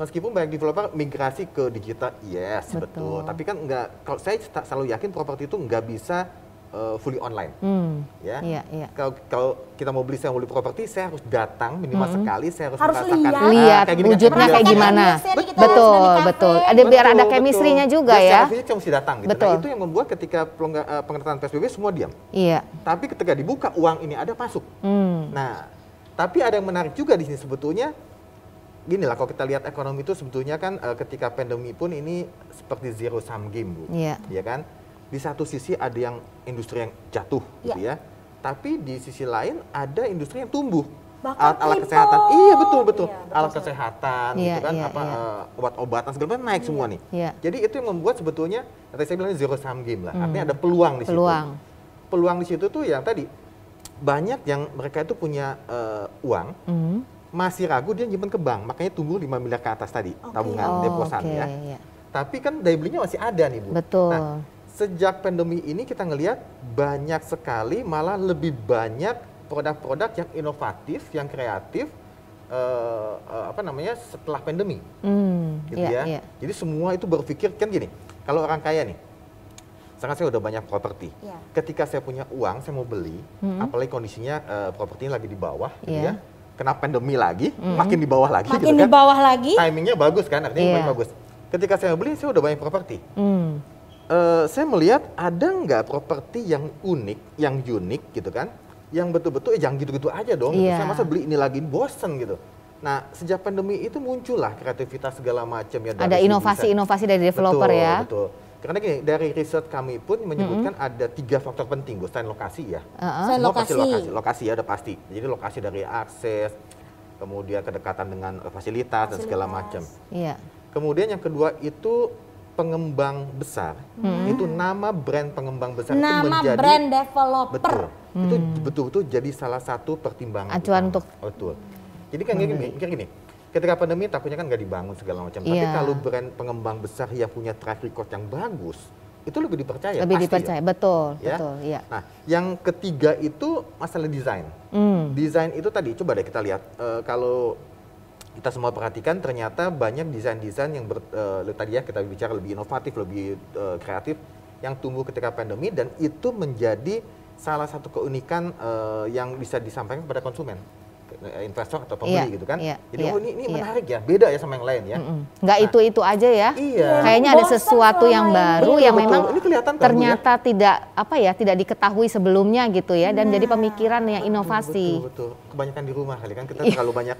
Meskipun banyak developer migrasi ke digital, yes betul. Tapi kan nggak, kalau saya selalu yakin properti itu nggak bisa fully online. Ya. Iya, iya. Kalau kita mau beli, saya mau beli properti, saya harus datang minimal sekali, saya harus Harus merasakan Lihat kayak gini kan, wujudnya biar- kayak gimana. Betul, Betul. Ada biar ada chemistry-nya juga Dia ya. secara fisik saya mesti datang gitu. Betul. Nah, itu yang membuat ketika pengetatan PSBB semua diam. Iya. Tapi ketika dibuka uang ini ada masuk. Nah, tapi ada yang menarik juga di sini sebetulnya. Gini lah, kalau kita lihat ekonomi itu sebetulnya kan ketika pandemi pun ini seperti zero sum game, Bu. Iya. Ya kan? Di satu sisi ada yang industri yang jatuh gitu ya. Tapi di sisi lain ada industri yang tumbuh. Bahkan Alat triple. kesehatan. Iya, betul. Iya, Alat kesehatan Iya, gitu kan, iya, apa iya. obat-obatan segala macam naik semua nih. Iya. Jadi itu yang membuat sebetulnya tadi saya bilang zero sum game lah. Artinya ada peluang di situ. Peluang di situ tuh yang tadi banyak yang mereka itu punya uang, masih ragu dia nyimpen ke bank, makanya tumbuh 5 miliar ke atas tadi tabungan deposan oke, ya. iya. Tapi kan daya belinya masih ada nih, Bu. Betul. Nah, sejak pandemi ini kita ngelihat banyak sekali, malah lebih banyak produk-produk yang inovatif, yang kreatif, setelah pandemi, gitu iya, ya. iya. Jadi semua itu berpikir kan gini, kalau orang kaya nih, sekarang saya udah banyak properti. Iya. Ketika saya punya uang, saya mau beli, apalagi kondisinya propertinya lagi di bawah, gitu Iya. ya. Kena pandemi lagi, makin di bawah lagi, Makin gitu di kan. bawah lagi. Timingnya bagus kan, artinya Iya. paling bagus. Ketika saya beli, saya udah banyak properti. Saya melihat ada nggak properti yang unik, yang unik gitu kan, yang betul-betul jangan gitu-gitu aja dong. Gitu. Iya. Saya masa beli ini lagi bosen gitu. Nah, sejak pandemi itu muncullah kreativitas segala macam ya. dari Ada segi inovasi-inovasi dari developer betul, ya. Betul. Karena gini, dari riset kami pun menyebutkan ada 3 faktor penting, Bu, selain lokasi ya. Selain Semua pasti lokasi. lokasi ya udah pasti. Jadi lokasi dari akses, kemudian kedekatan dengan fasilitas dan segala macam. Iya. Kemudian yang kedua itu pengembang besar. Itu nama brand pengembang besar itu Nama menjadi brand developer. betul. Itu betul-betul jadi salah satu pertimbangan Acuan utama. untuk betul. Jadi kan mikir gini, ketika pandemi takutnya kan nggak dibangun segala macam. Tapi Iya. kalau brand pengembang besar yang punya track record yang bagus, itu lebih dipercaya. Lebih pasti dipercaya, ya. betul, Ya. betul, iya. Nah, yang ketiga itu masalah desain. Desain itu tadi coba deh kita lihat kalau kita semua perhatikan ternyata banyak desain-desain yang tadi ya kita bicara lebih inovatif, lebih kreatif yang tumbuh ketika pandemi, dan itu menjadi salah satu keunikan yang bisa disampaikan kepada konsumen, investor atau pembeli gitu kan. Jadi ini menarik ya, beda ya sama yang lain ya. Nggak itu ada ya. Iya. Kayaknya ada sesuatu yang baru yang betul. memang Ini kelihatan kan, ternyata tidak diketahui sebelumnya gitu ya, dan jadi pemikiran yang inovasi. Betul. Kebanyakan di rumah kali kan kita terlalu banyak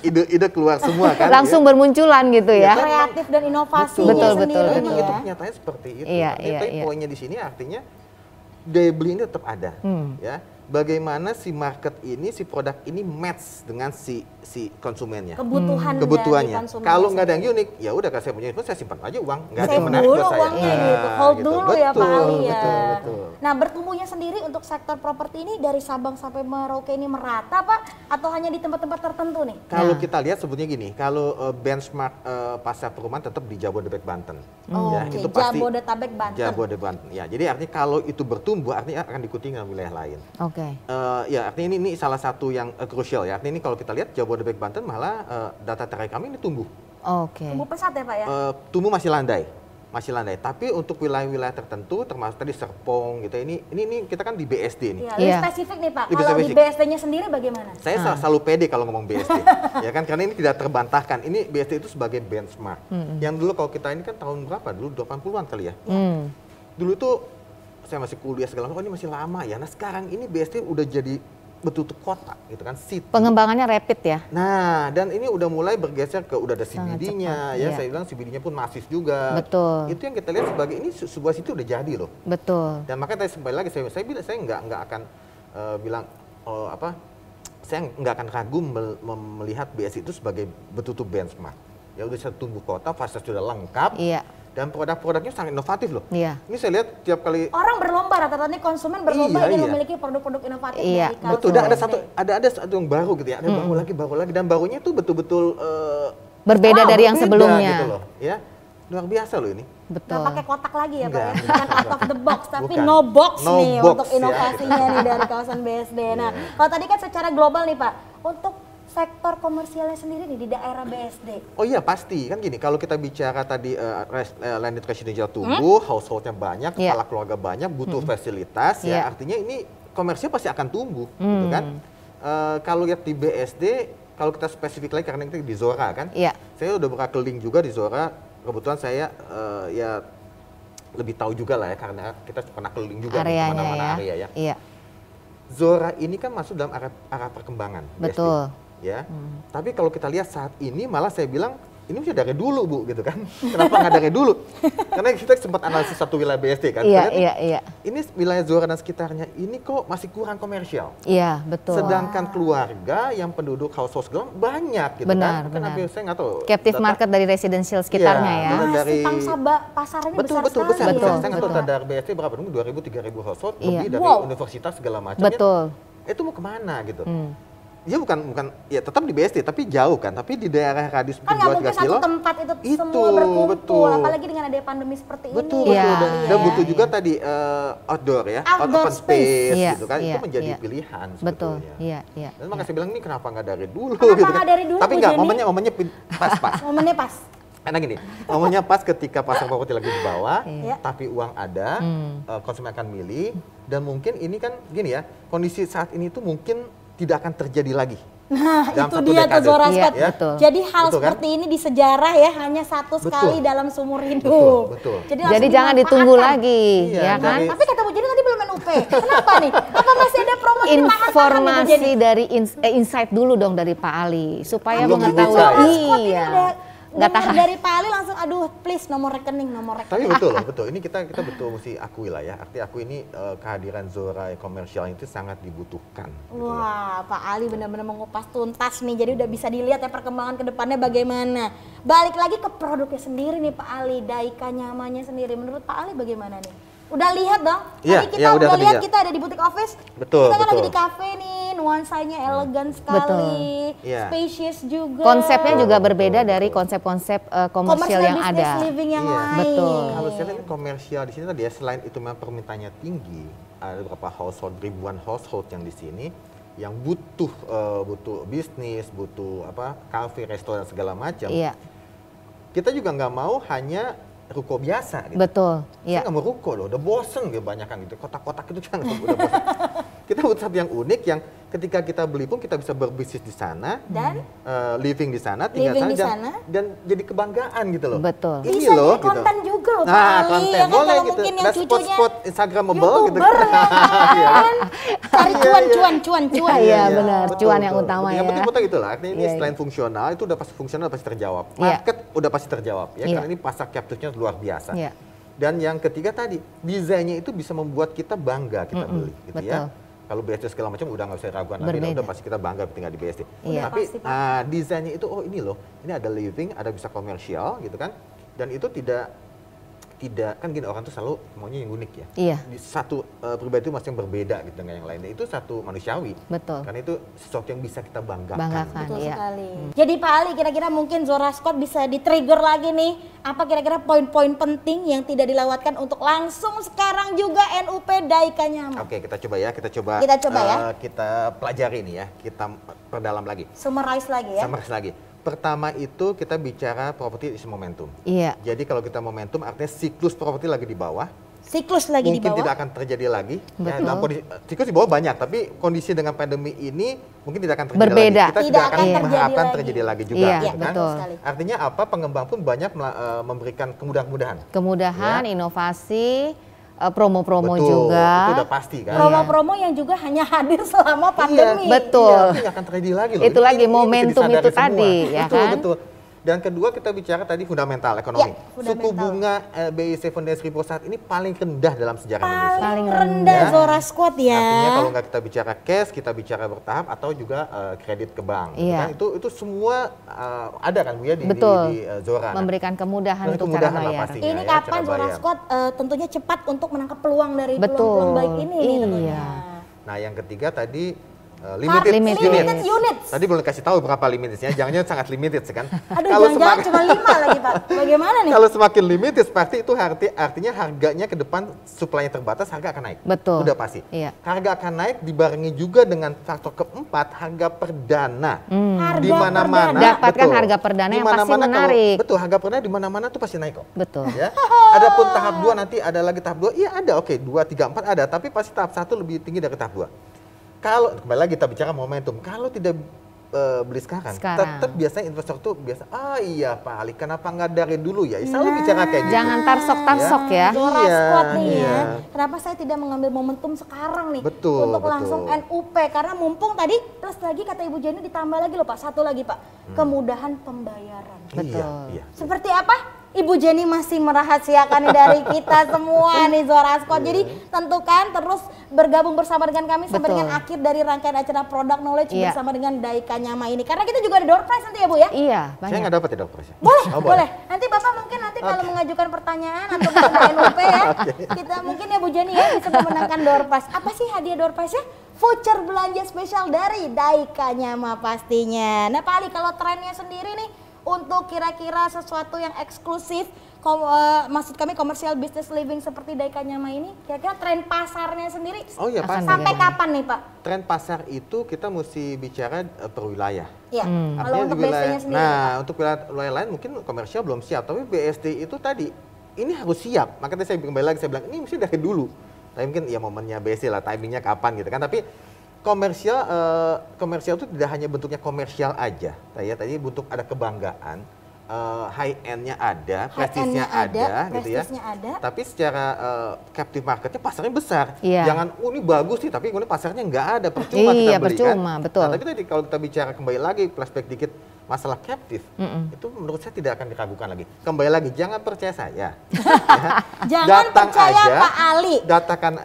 ide keluar semua kan. Langsung bermunculan gitu ya. Kreatif dan inovasi Betul. Memang itu kenyataannya seperti itu. Tapi poinnya di sini artinya daya beli ini tetap ada, ya. Bagaimana si market ini, si produk ini match dengan si konsumennya, kebutuhannya. Kalau nggak ada yang unik, ya udah kalau saya punya itu saya simpan aja uang, nggak ada yang menarik buat saya. Uangnya gitu, hold gitu. dulu ya Pak Ali ya. Betul. Nah, bertumbuhnya sendiri untuk sektor properti ini dari Sabang sampai Merauke ini merata Pak, atau hanya di tempat-tempat tertentu nih? Kalau kita lihat sebetulnya gini, kalau benchmark pasar perumahan tetap di Jabodetabek Banten. Ya, itu pasti Jabodetabek Banten. Ya, jadi artinya kalau itu bertumbuh, artinya akan diikuti dengan wilayah lain. Ya, artinya ini salah satu yang krusial ya. Artinya ini kalau kita lihat Jabodetabek Banten malah data terakhir kami ini tumbuh. Tumbuh pesat ya Pak ya? Tumbuh masih landai. Tapi untuk wilayah-wilayah tertentu, termasuk tadi Serpong gitu. Ini kita kan di BSD nih. Iya, lebih spesifik nih Pak. Kalau di BSD-nya sendiri bagaimana? Saya selalu pede kalau ngomong BSD, ya kan, karena ini tidak terbantahkan. Ini BSD itu sebagai benchmark. Yang dulu kalau kita ini kan tahun berapa? Dulu 80-an kali ya. Dulu tuh saya masih kuliah segala macam, ini masih lama ya. Nah sekarang ini BSD udah jadi betul-betul kota gitu kan, city. Pengembangannya rapid ya. Nah, dan ini udah mulai bergeser ke udah ada CBD-nya ya. Saya bilang CBD-nya pun masif juga. Betul. Itu yang kita lihat sebagai ini sebuah situ udah jadi loh. Betul. Dan makanya tadi kembali lagi saya bilang saya nggak akan bilang saya nggak akan ragu melihat BSD itu sebagai betul-betul benchmark. Ya udah saya tumbuh kota, fasilitas sudah lengkap. Iya. Dan produk-produknya sangat inovatif loh. Iya. Ini saya lihat tiap kali orang berlomba, rata-rata nih konsumen berlomba ingin memiliki produk-produk inovatif dari Kaos. Betul. Dan ada satu yang baru gitu ya. Ada baru lagi dan barunya itu betul-betul berbeda dari yang sebelumnya. Gitu loh, ya. Luar biasa loh ini. Betul. Nggak pakai kotak lagi ya Pak ya. Bukan out of the box, tapi no box nih untuk inovasinya nih dari kawasan BSD. Nah, kalau tadi kan secara global nih Pak, untuk sektor komersialnya sendiri nih di daerah BSD. Oh iya pasti, kan gini, kalau kita bicara tadi landed residential tumbuh, householdnya banyak, kepala keluarga banyak, butuh fasilitas, ya artinya ini komersial pasti akan tumbuh, gitu kan. Kalau lihat di BSD, kalau kita spesifik lagi karena kita di Zora kan, saya udah berkeliling juga di Zora, kebetulan saya ya lebih tahu juga lah ya, karena kita pernah keliling juga di mana-mana area ya. Iya. Zora ini kan masuk dalam arah perkembangan. Betul. BSD. Ya, tapi kalau kita lihat saat ini malah saya bilang ini udah dari dulu Bu, gitu kan? Kenapa nggak dari dulu? Karena kita sempat analisis satu wilayah BSD kan. Iya. Ini wilayah Zora dan sekitarnya ini kok masih kurang komersial. Iya, betul. Sedangkan keluarga yang penduduk household banyak gitu kan. Benar. Saya nggak tahu. Captive market dari residential sekitarnya ya. Dari pangsa pasarnya betul, besar sekali. Saya nggak tahu dari BSD berapa dulu 2.000-3.000 household lebih dari universitas segala macam. Betul. Itu mau kemana gitu? Ya bukan ya tetap di BSD tapi jauh kan, tapi di daerah radius 2-3 kilo. Kan nggak mungkin satu tempat itu semua berkumpul, apalagi dengan ada pandemi seperti ini. Betul. Dan butuh juga tadi outdoor ya, open space gitu kan, itu menjadi pilihan sebetulnya. Iya. Dan makanya saya bilang ini kenapa nggak dari dulu gitu kan. Tapi nggak, momennya pas. Momennya pas. Karena gini, momennya pas ketika pasar properti lagi di bawah, tapi uang ada, konsumen akan milih, dan mungkin ini kan gini ya, kondisi saat ini tuh mungkin tidak akan terjadi lagi. Nah, itu dia tuh Zora Squad. Jadi hal seperti ini di sejarah ya hanya satu sekali dalam seumur hidup. Betul. Jadi jangan ditunggu lagi, ya kan? Tapi kata Bu Jenny tadi belum main UP. Kenapa nih? Apa masih ada promo informasi dari insight dulu dong dari Pak Ali supaya mengetahui. Iya. Nggak tahan. Dari Pak Ali langsung aduh please nomor rekening. Tapi betul. Ini kita betul mesti akui lah ya. Arti aku ini kehadiran Zora komersial itu sangat dibutuhkan. Wah, Pak Ali benar-benar mengupas tuntas nih. Jadi udah bisa dilihat ya perkembangan kedepannya bagaimana. Balik lagi ke produknya sendiri nih Pak Ali, Daika nyamannya sendiri. Menurut Pak Ali bagaimana nih? Udah lihat dong? Tadi kita udah lihat kita ada di butik office. Betul. Kita kan lagi di cafe nih, nuansanya elegan sekali, spacious juga. Konsepnya juga berbeda dari konsep-konsep komersial yang ada. Business living yang lain. Betul. Kalau saya lihat komersial di sini tadi ya, selain itu memang permintaannya tinggi, ada beberapa household, ribuan household yang di sini. yang butuh bisnis, butuh kafe, restoran segala macam. Iya. Kita juga nggak mau hanya ruko biasa. Gitu. Betul. Saya nggak mau ruko loh, udah bosen kebanyakan gitu. Kotak-kotak itu kan udah bosen. Kita butuh satu yang unik yang ketika kita beli pun kita bisa berbisnis di sana dan living di sana, tinggal living sana, dan jadi kebanggaan gitu loh. Betul. Ini bisa loh, jadi konten gitu. juga loh, Nah, Pak Ali, konten ya kan, boleh kalau gitu. mungkin yang Nah, cucunya spot Instagramable gitu. YouTuber ya kan, cari cuan. Iya, benar, betul, cuan yang betul. utama Yang ya. penting foto itulah, artinya ini Iya, selain fungsional, itu udah pasti fungsional, pasti terjawab. Iya. Market udah pasti terjawab, ya Iya. karena ini pasar captive-nya luar biasa. Iya. Dan yang ketiga tadi, desainnya itu bisa membuat kita bangga kita beli, gitu betul. ya. Kalau BSD segala macam udah nggak usah raguan lagi, Berbeda. udah pasti kita bangga tinggal di BSD. Iya. Tapi Pasti, Pak. desainnya itu, oh ini loh, ini ada living, ada bisa komersial gitu kan. Dan itu tidak kan gini, orang tuh selalu maunya yang unik ya. Iya. Di satu pribadi itu masih yang berbeda gitu dengan yang lainnya. Itu satu manusiawi. Betul. Karena itu sesuatu yang bisa kita banggakan. Banggakan. Betul Iya. sekali. Jadi Pak Ali, kira-kira mungkin Zora Squad bisa di-trigger lagi nih. Apa kira-kira poin-poin penting yang tidak dilewatkan untuk langsung sekarang juga NUP Daika Nyama? Oke, kita coba ya. Kita coba ya. kita pelajari nih ya. Kita perdalam lagi. Summarize lagi ya. Summarize lagi. Pertama itu kita bicara property is momentum. Iya. Jadi kalau kita momentum artinya siklus properti lagi di bawah. Siklus lagi di Mungkin bawah. tidak akan terjadi lagi. Ya, Betul. dalam kondisi, siklus di bawah banyak, tapi kondisi dengan pandemi ini mungkin tidak akan terjadi Berbeda. lagi. Kita Tidak tidak akan akan terjadi mengharapkan lagi. terjadi lagi juga. Iya, ya kan? betul. sekali. Artinya apa? Pengembang pun banyak memberikan kemudahan-kemudahan. Kemudahan, Ya. inovasi, promo-promo Betul, juga. itu udah pasti kan. Promo-promo yang juga hanya hadir selama pandemi. betul. Iya, itu nggak akan terjadi lagi loh. Itu lagi, mesti momentum disadari itu semua. tadi, ya Betul, kan? betul. Dan kedua kita bicara tadi fundamental ekonomi. Ya, Suku fundamental. bunga BI 7 Days Repo saat ini paling rendah dalam sejarah Indonesia. Paling rendah Ya. Zora Squad ya. Artinya kalau nggak kita bicara cash, kita bicara bertahap atau juga kredit ke bank. Gitu Iya. kan? Itu semua ada kan Bu ya di Betul. di Zora. Nah, Memberikan kemudahan dan untuk cara kemudahan lah bayar. pastinya. Ini ya, kapan cara Zora bayar. Squad tentunya cepat untuk menangkap peluang dari Betul. peluang-peluang baik ini nih Iya. tentunya. Nah yang ketiga tadi limited, Limited units. Tadi belum kasih tahu berapa limitednya, jangan-jangan sangat limited kan. Aduh, Kalau jangan-jangan cuma 5 lagi Pak. Bagaimana nih? Kalau semakin limited pasti itu artinya harganya ke depan supply-nya terbatas, harga akan naik. Betul. Udah pasti. Iya. Harga akan naik dibarengi juga dengan faktor keempat, harga perdana. Harga Di mana-mana. perdana. Dapatkan betul. harga perdana Di yang pasti mana-mana menarik. Betul, harga perdana di mana-mana tuh pasti naik kok. Betul. Ya. Adapun tahap 2 nanti ada lagi tahap 2. Iya ada, oke, 2, 3, 4 ada, tapi pasti tahap 1 lebih tinggi dari tahap 2. Kalau kembali lagi kita bicara momentum, kalau tidak beli sekarang, tetap biasanya investor tuh iya Pak Ali, kenapa nggak dari dulu ya? Selalu bicara kayak gitu. Jangan tarsok-tarsok ya. Zora Iya, Squad nih iya. ya. Kenapa saya tidak mengambil momentum sekarang nih Betul, untuk betul. langsung NUP? Karena mumpung tadi plus lagi kata Ibu Jenny ditambah lagi loh Pak, satu lagi Pak, kemudahan pembayaran. Betul. Iya. Seperti apa? Ibu Jenny masih merahasiakan nih dari kita semua nih Zora Squad. Jadi tentukan terus bergabung bersama dengan kami sampai Betul. dengan akhir dari rangkaian acara Product Knowledge Iya. bersama dengan Daika Nyama ini. Karena kita juga ada door prize nanti ya Bu ya? Iya, Saya banyak. nggak dapat ya dok presnya. Boleh, Oh, boleh. Nanti Bapak mungkin kalau mengajukan pertanyaan atau ada NUP ya, kita mungkin ya Bu Jenny ya bisa memenangkan door prize. Apa sih hadiah door prize-nya? Voucher belanja spesial dari Daika Nyama pastinya. Nah Pak Ali, kalau trennya sendiri nih untuk kira-kira sesuatu yang eksklusif, maksud kami komersial business living seperti Daika Nyama ini, kira-kira tren pasarnya sendiri Oh iya pasti. sampai kapan nih Pak? Tren pasar itu kita mesti bicara per wilayah. Iya, kalau Artinya untuk di wilayah- BSD-nya sendiri Nah, Pak. untuk wilayah lain mungkin komersial belum siap, tapi BSD itu tadi ini harus siap. Makanya saya kembali lagi saya bilang ini mesti dari dulu. Tapi mungkin ya momennya BSD lah, timingnya kapan gitu kan. Tapi komersial itu tidak hanya bentuknya komersial aja. Tadi bentuk ada kebanggaan, high end-nya ada, prestisnya ada, gitu ya. prestisnya ada. Tapi secara captive marketnya pasarnya besar. Iya. Jangan ini bagus sih, tapi kemudian pasarnya nggak ada, percuma kita Iya, beli percuma, kan. betul. Nah, tapi tadi kalau kita bicara kembali lagi flashback dikit masalah captive, itu menurut saya tidak akan diragukan lagi. Kembali lagi, jangan percaya saya. Jangan percaya Pak Ali.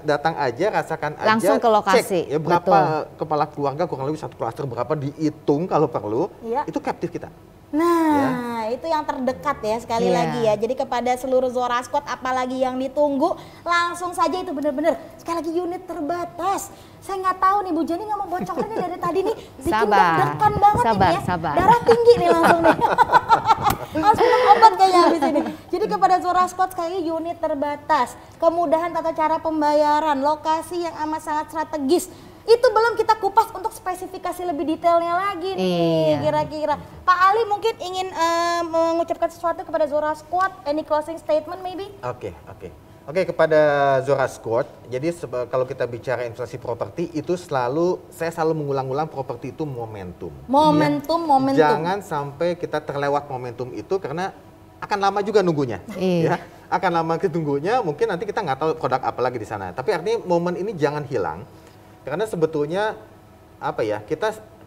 Datang aja, rasakan aja. Langsung ke lokasi, Cek ya berapa kepala keluarga, kurang lebih satu klaster berapa dihitung kalau perlu. Iya. Itu captive kita. Nah, itu yang terdekat ya sekali Iya. lagi ya. Jadi kepada seluruh Zora Squad, apalagi yang ditunggu, langsung saja itu benar-benar sekali lagi unit terbatas. Saya nggak tahu nih Bu Jenny nggak mau bocorin nih dari tadi nih, bikin Sabar. deg-degan banget Sabar, ini ya. sabar. Darah tinggi nih langsung nih. Harus minum obat kayaknya habis ini. Jadi kepada Zora Squad sekali lagi unit terbatas, kemudahan tata cara pembayaran, lokasi yang amat sangat strategis. itu belum kita kupas untuk spesifikasi lebih detailnya lagi nih. Kira-kira Pak Ali mungkin ingin mengucapkan sesuatu kepada Zora Squad, any closing statement maybe? Oke, kepada Zora Squad, jadi kalau kita bicara investasi properti itu saya selalu mengulang-ulang properti itu momentum. Momentum. Jangan sampai kita terlewat momentum itu karena akan lama juga nunggunya. Ya, akan lama ketunggunya, mungkin nanti kita nggak tahu produk apa lagi di sana. Tapi artinya momen ini jangan hilang karena sebetulnya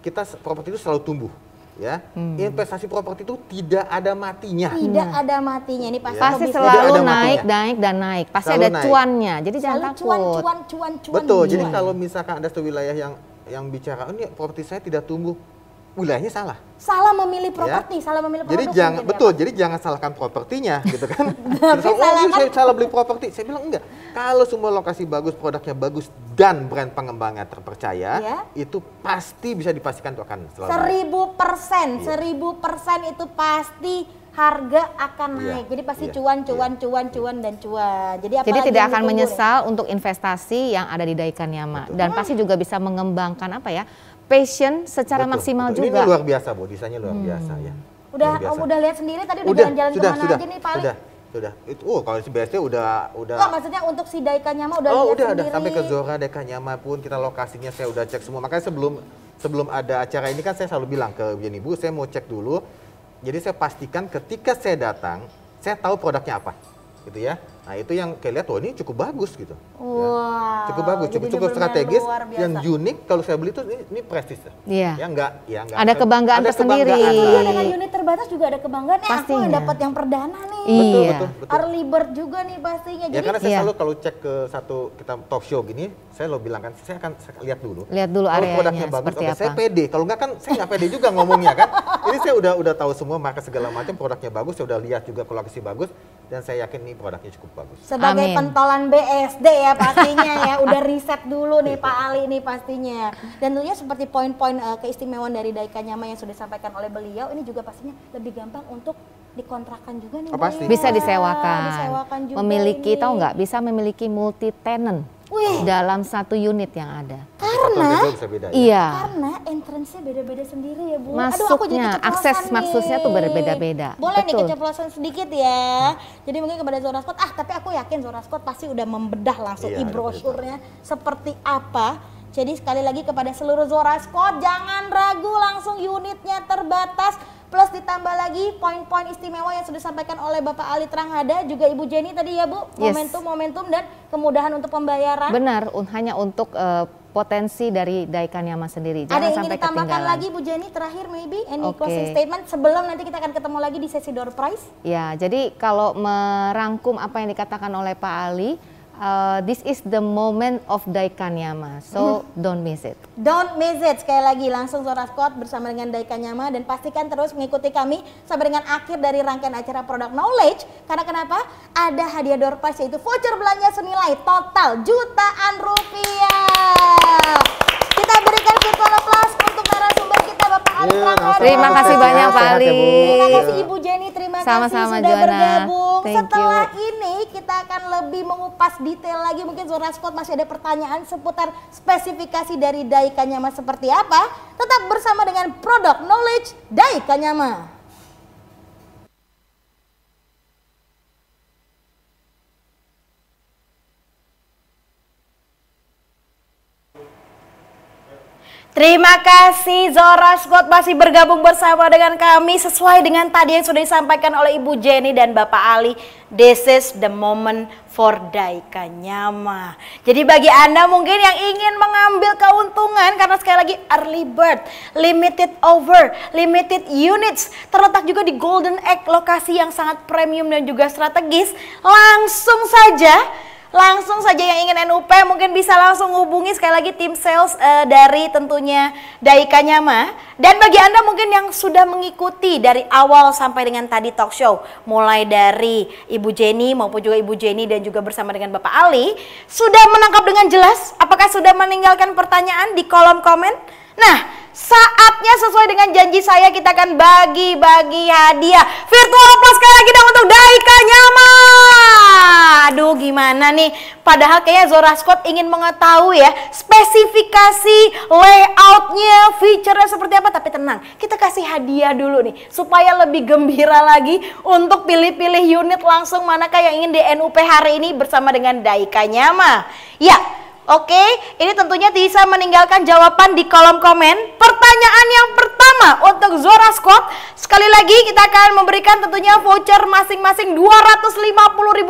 kita properti itu selalu tumbuh. Ya, investasi properti itu tidak ada matinya. Tidak ada matinya, ini pasti selalu naik dan naik. Pasti selalu ada cuannya, jadi jangan takut. Cuan. Betul, jadi kalau misalkan ada satu wilayah yang bicara, ini properti saya tidak tumbuh, wilayahnya salah. Salah memilih properti, salah memilih produk. Jadi jangan salahkan propertinya, gitu kan. Saya salah beli properti, saya bilang enggak. Kalau semua lokasi bagus, produknya bagus, dan brand pengembangnya terpercaya, itu pasti bisa dipastikan itu akan selalu 1000% itu pasti harga akan naik. Jadi pasti cuan. Jadi tidak akan menyesal untuk investasi yang ada di Daikanyama. Dan pasti juga bisa mengembangkan passion secara maksimal juga. Ini luar biasa, Bu. Desainnya luar biasa ya. Udah lihat sendiri tadi udah jalan-jalan kemana aja nih Pak Ali? Sudah. Itu kalau si BSD udah. Oh, maksudnya untuk si Daikanyama udah lihat sendiri. Udah sampai ke Zora Daikanyama pun kita lokasinya saya udah cek semua. Makanya sebelum ada acara ini kan saya selalu bilang ke Jenny, Bu, saya mau cek dulu. Jadi saya pastikan ketika saya datang, saya tahu produknya apa. Gitu ya. Nah, itu yang kayak lihat, ini cukup bagus gitu. Wow. Cukup bagus, cukup strategis, yang unik kalau saya beli itu ini prestis. Iya. Ya enggak. Ada kebanggaan tersendiri. Dengan unit terbatas juga ada kebanggaan. Aku yang dapat yang perdana nih. Betul. Early bird juga nih pastinya. Ya karena saya selalu kalau cek ke kita talk show gini, saya lo bilang kan, saya akan lihat dulu. Lihat dulu areanya produknya bagus, seperti apa. Saya pede. Kalau enggak kan saya nggak pede juga ngomongnya kan. Ini saya udah tahu semua market segala macam, produknya bagus, saya udah lihat juga koleksi bagus, dan saya yakin nih produknya cukup bagus. Sebagai pentolan BSD ya pastinya ya, udah riset dulu nih Pak Ali nih pastinya. Dan tentunya seperti poin-poin keistimewaan dari Daikanyama yang sudah disampaikan oleh beliau, ini juga pastinya lebih gampang untuk dikontrakan juga nih. Pasti. Bisa disewakan. Juga memiliki, ini. tahu nggak, bisa memiliki multi tenant dalam satu unit yang ada. Karena entrance-nya beda-beda sendiri ya Bu. Masuknya, akses maksudnya tuh berbeda-beda. Boleh nih keceplosan sedikit ya. Jadi mungkin kepada Zora Squad, tapi aku yakin Zora Squad pasti udah membedah langsung e-brosurnya seperti apa. Jadi sekali lagi kepada seluruh Zora Squad, jangan ragu, langsung unitnya terbatas. Plus ditambah lagi poin-poin istimewa yang sudah disampaikan oleh Bapak Ali Tranghada, juga Ibu Jenny tadi ya Bu, momentum dan kemudahan untuk pembayaran. Benar, hanya untuk potensi dari Daikanyama sendiri. Jangan ada yang sampai ingin ditambahkan ketinggalan lagi Bu Jenny terakhir maybe any closing statement sebelum nanti kita akan ketemu lagi di sesi door prize? Ya, jadi kalau merangkum apa yang dikatakan oleh Pak Ali, this is the moment of Daikanyama, so don't miss it. Don't miss it. Sekali lagi langsung Zora Squad bersama dengan Daikanyama, dan pastikan terus mengikuti kami sampai dengan akhir dari rangkaian acara Product Knowledge. Karena kenapa? Ada hadiah door prize, yaitu voucher belanja senilai total jutaan rupiah. Kita berikan virtual applause untuk narasumber kita Bapak Ali Tranghada. Terima kasih banyak Pak Ali. Terima kasih Ibu Jenny, terima kasih sudah bergabung. Setelah ini kita akan lebih mengupas detail lagi, mungkin Zora Squad masih ada pertanyaan seputar spesifikasi dari Daikanyama seperti apa. Tetap bersama dengan Product Knowledge Daikanyama. Terima kasih Zora Squad masih bergabung bersama dengan kami sesuai dengan tadi yang sudah disampaikan oleh Ibu Jenny dan Bapak Ali. This is the moment for Daikanyama. Jadi bagi Anda mungkin yang ingin mengambil keuntungan, karena sekali lagi early bird, limited over, limited units, terletak juga di Golden Egg, lokasi yang sangat premium dan juga strategis. Langsung saja yang ingin NUP mungkin bisa langsung hubungi sekali lagi tim sales dari tentunya Daikanyama. Dan bagi Anda mungkin yang sudah mengikuti dari awal sampai dengan tadi talk show, mulai dari Ibu Jenny maupun juga Ibu Jenny dan juga bersama dengan Bapak Ali, sudah menangkap dengan jelas? Apakah sudah meninggalkan pertanyaan di kolom komen? Nah, saatnya sesuai dengan janji saya kita akan bagi-bagi hadiah virtual plus sekali lagi dong untuk Daika Nyama. Aduh gimana nih, padahal kayaknya Zora Squad ingin mengetahui ya spesifikasi layoutnya, feature-nya seperti apa. Tapi tenang, kita kasih hadiah dulu nih supaya lebih gembira lagi untuk pilih-pilih unit langsung manakah yang ingin di NUP hari ini bersama dengan Daika Nyama. Ya, oke, ini tentunya bisa meninggalkan jawaban di kolom komen. Pertanyaan yang pertama untuk Zora Squad, sekali lagi kita akan memberikan tentunya voucher masing-masing Rp250.000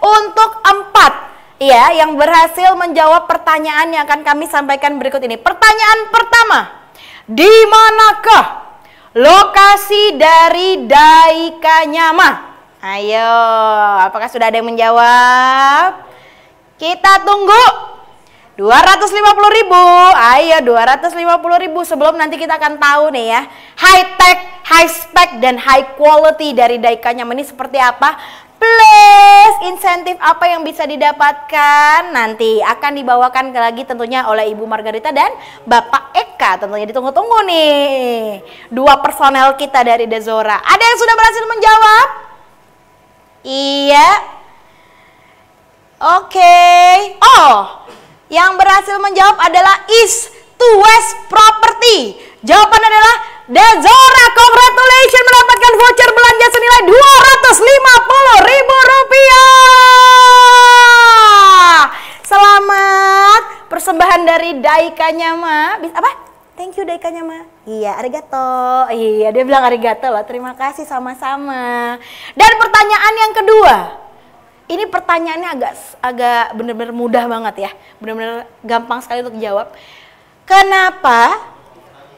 untuk 4 ya yang berhasil menjawab pertanyaan yang akan kami sampaikan berikut ini. Pertanyaan pertama, di manakah lokasi dari Daika Nyama? Ayo, apakah sudah ada yang menjawab? Kita tunggu. 250.000, ayo 250.000 sebelum nanti kita akan tahu nih ya high tech, high spec dan high quality dari Daika Nyama ini seperti apa, plus insentif apa yang bisa didapatkan nanti akan dibawakan lagi tentunya oleh Ibu Margarita dan Bapak Eka. Tentunya ditunggu-tunggu nih dua personel kita dari Dezora. Ada yang sudah berhasil menjawab? Iya. Oke. Oh, yang berhasil menjawab adalah East to West Property. Jawaban adalah Dezora. Congratulations mendapatkan voucher belanja senilai Rp250.000. Selamat. Persembahan dari Daika Nyama. Apa? Thank you Daika Nyama. Iya, arigato. Iya, dia bilang arigato loh. Terima kasih sama-sama. Dan pertanyaan yang kedua. Ini pertanyaannya agak benar-benar mudah banget ya, benar-benar gampang sekali untuk dijawab. Kenapa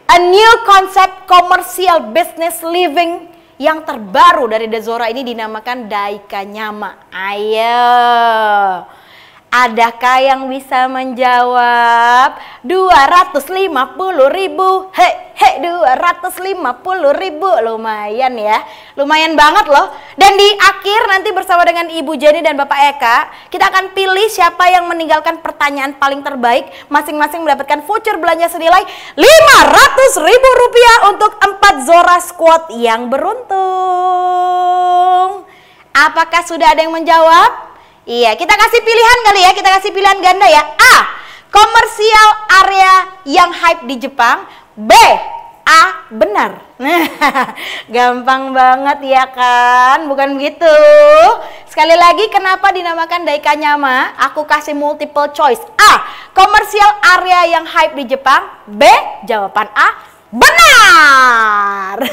a new concept commercial business living yang terbaru dari Dezora ini dinamakan Daika Nyama? Ayo, adakah yang bisa menjawab? 250.000, hei 250.000, lumayan ya, lumayan banget loh. Dan di akhir nanti bersama dengan Ibu Jenny dan Bapak Eka, kita akan pilih siapa yang meninggalkan pertanyaan paling terbaik, masing-masing mendapatkan voucher belanja senilai Rp500.000 untuk 4 Zora Squad yang beruntung. Apakah sudah ada yang menjawab? Iya, kita kasih pilihan kali ya, kita kasih pilihan ganda ya. A, komersial area yang hype di Jepang. B, A, benar. Gampang banget ya kan, bukan begitu? Sekali lagi, kenapa dinamakan Daika Nyama? Aku kasih multiple choice. A, komersial area yang hype di Jepang. B, jawaban A, benar.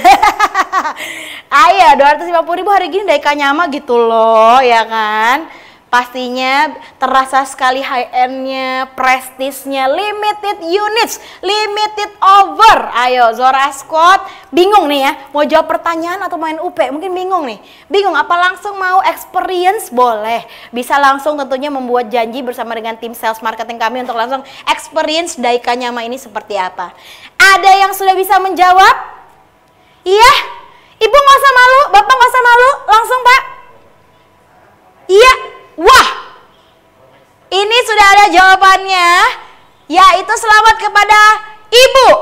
Ayo, 250.000 hari gini Daika Nyama gitu loh, ya kan? Pastinya terasa sekali high-end-nya, prestisnya, limited units, limited over. Ayo Zora Squad, bingung nih ya, mau jawab pertanyaan atau main UP? Mungkin bingung nih, bingung apa langsung mau experience? Boleh, bisa langsung tentunya membuat janji bersama dengan tim sales marketing kami untuk langsung experience Daika Nyama ini seperti apa. Ada yang sudah bisa menjawab? Iya, Ibu nggak usah malu, Bapak nggak usah malu, langsung Pak. Iya. Wah, ini sudah ada jawabannya, yaitu selamat kepada Ibu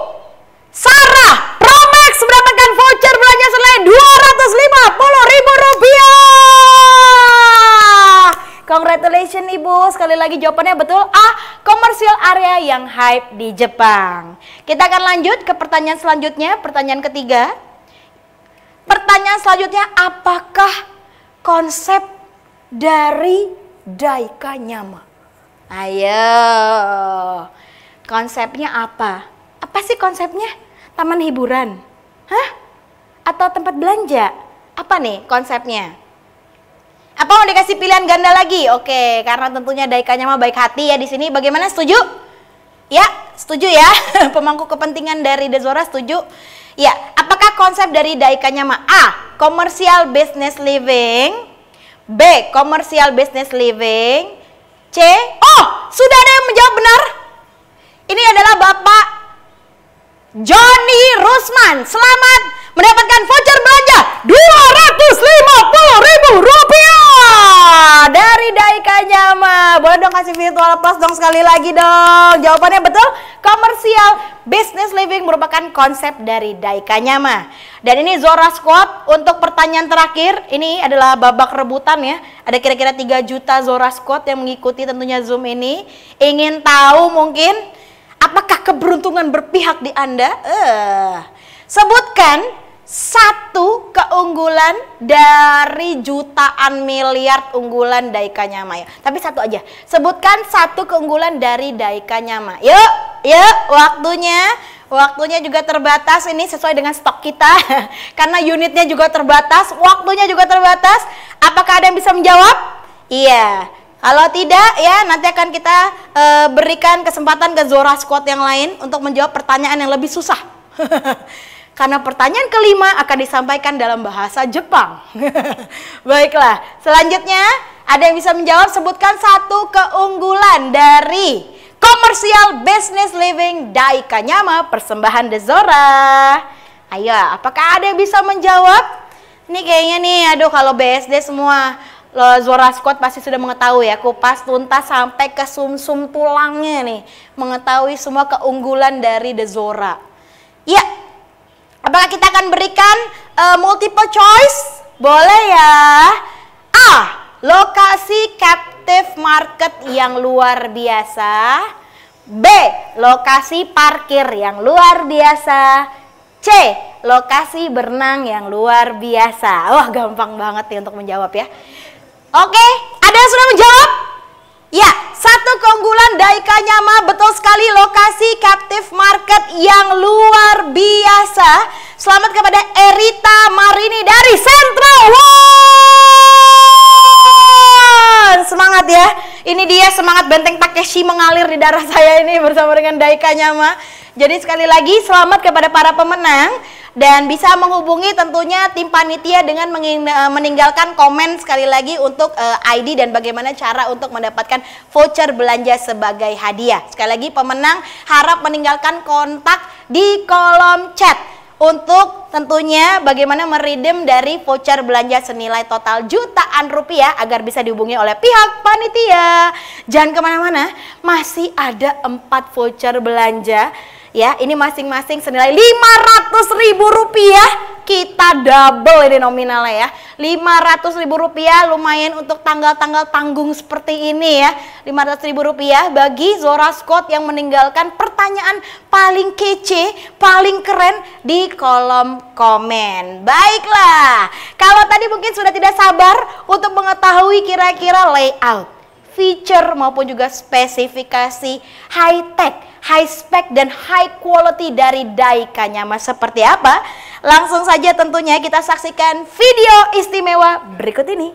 Sarah Promax mendapatkan voucher belanja senilai Rp250.000. Congratulations Ibu, sekali lagi jawabannya betul. A, komersial area yang hype di Jepang. Kita akan lanjut ke pertanyaan selanjutnya, pertanyaan ketiga. Pertanyaan selanjutnya, apakah konsep dari Daika Nyama? Ayo, konsepnya apa? Apa sih konsepnya? Taman hiburan? Hah? Atau tempat belanja? Apa nih konsepnya? Apa mau dikasih pilihan ganda lagi? Oke, karena tentunya Daika Nyama baik hati ya di sini. Bagaimana, setuju? Ya, setuju ya. Pemangku kepentingan dari Dezora setuju? Ya, apakah konsep dari Daika Nyama? A, commercial business living. B, commercial business living. C, oh sudah ada yang menjawab benar. Ini adalah Bapak Johnny Rusman. Selamat mendapatkan voucher belanja Rp250.000 dari Daika Nyama. Boleh dong kasih virtual plus dong sekali lagi dong. Jawabannya betul, komersial business living merupakan konsep dari Daikanyama. Dan ini Zora Squad untuk pertanyaan terakhir, ini adalah babak rebutan ya. Ada kira-kira 3 juta Zora Squad yang mengikuti tentunya Zoom ini. Ingin tahu mungkin apakah keberuntungan berpihak di Anda? Sebutkan satu keunggulan dari jutaan miliar unggulan Daikanyama ya. Tapi satu aja. Sebutkan satu keunggulan dari Daikanyama. Yuk, waktunya juga terbatas ini sesuai dengan stok kita. Karena unitnya juga terbatas, waktunya juga terbatas. Apakah ada yang bisa menjawab? Iya. Kalau tidak ya nanti akan kita berikan kesempatan ke Zora Squad yang lain untuk menjawab pertanyaan yang lebih susah. Karena pertanyaan kelima akan disampaikan dalam bahasa Jepang. Baiklah, selanjutnya ada yang bisa menjawab, sebutkan satu keunggulan dari komersial business living Daikanyama persembahan The Zora. Ayo, apakah ada yang bisa menjawab? Ini kayaknya nih, aduh kalau BSD semua Zora Squad pasti sudah mengetahui ya, kupas tuntas sampai ke sumsum tulangnya nih, mengetahui semua keunggulan dari The Zora. Ya. Apakah kita akan berikan multiple choice? Boleh ya. A. Lokasi captive market yang luar biasa. B. Lokasi parkir yang luar biasa. C. Lokasi berenang yang luar biasa. Wah, gampang banget nih untuk menjawab ya. Oke, ada yang sudah menjawab? Ya, satu keunggulan Daikanyama, betul sekali, lokasi captive market yang luar biasa. Selamat kepada Erita Marini dari Central One. Semangat ya. Ini dia semangat Benteng Takeshi mengalir di darah saya ini bersama dengan Daikanyama. Jadi sekali lagi selamat kepada para pemenang. Dan bisa menghubungi tentunya tim panitia dengan meninggalkan komen sekali lagi untuk ID dan bagaimana cara untuk mendapatkan voucher belanja sebagai hadiah. Sekali lagi pemenang harap meninggalkan kontak di kolom chat untuk tentunya bagaimana meredeem dari voucher belanja senilai total jutaan rupiah agar bisa dihubungi oleh pihak panitia. Jangan kemana-mana, masih ada 4 voucher belanja. Ya, ini masing-masing senilai Rp500.000. Kita double ini nominalnya ya. Rp500.000 lumayan untuk tanggal-tanggal tanggung seperti ini ya. Rp500.000 bagi Zora Squad yang meninggalkan pertanyaan paling kece, paling keren di kolom komen. Baiklah, kalau tadi mungkin sudah tidak sabar untuk mengetahui kira-kira layout, feature maupun juga spesifikasi high-tech, high spec dan high quality dari Daikanyama seperti apa? Langsung saja tentunya kita saksikan video istimewa berikut ini.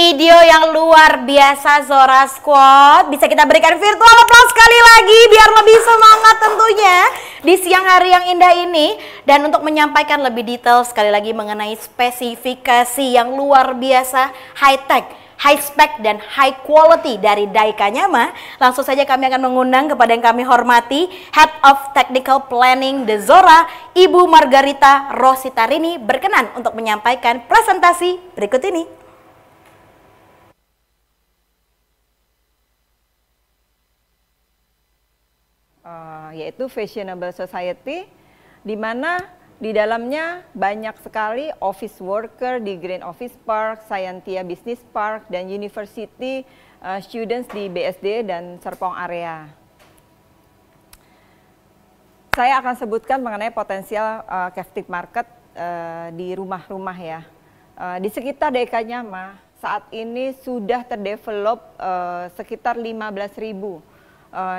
video yang luar biasa Zora Squad. Bisa kita berikan virtual applause sekali lagi biar lebih semangat tentunya di siang hari yang indah ini. Dan untuk menyampaikan lebih detail sekali lagi mengenai spesifikasi yang luar biasa, high tech, high spec dan high quality dari Daikanyama, langsung saja kami akan mengundang kepada yang kami hormati Head of Technical Planning The Zora, Ibu Margarita Rositarini, berkenan untuk menyampaikan presentasi berikut ini. Yaitu Fashionable Society, di mana di dalamnya banyak sekali office worker di Green Office Park, Scientia Business Park, dan university students di BSD dan Serpong area. Saya akan sebutkan mengenai potensial captive market di rumah-rumah ya. Di sekitar Daikanyama saat ini sudah terdevelop sekitar 15.000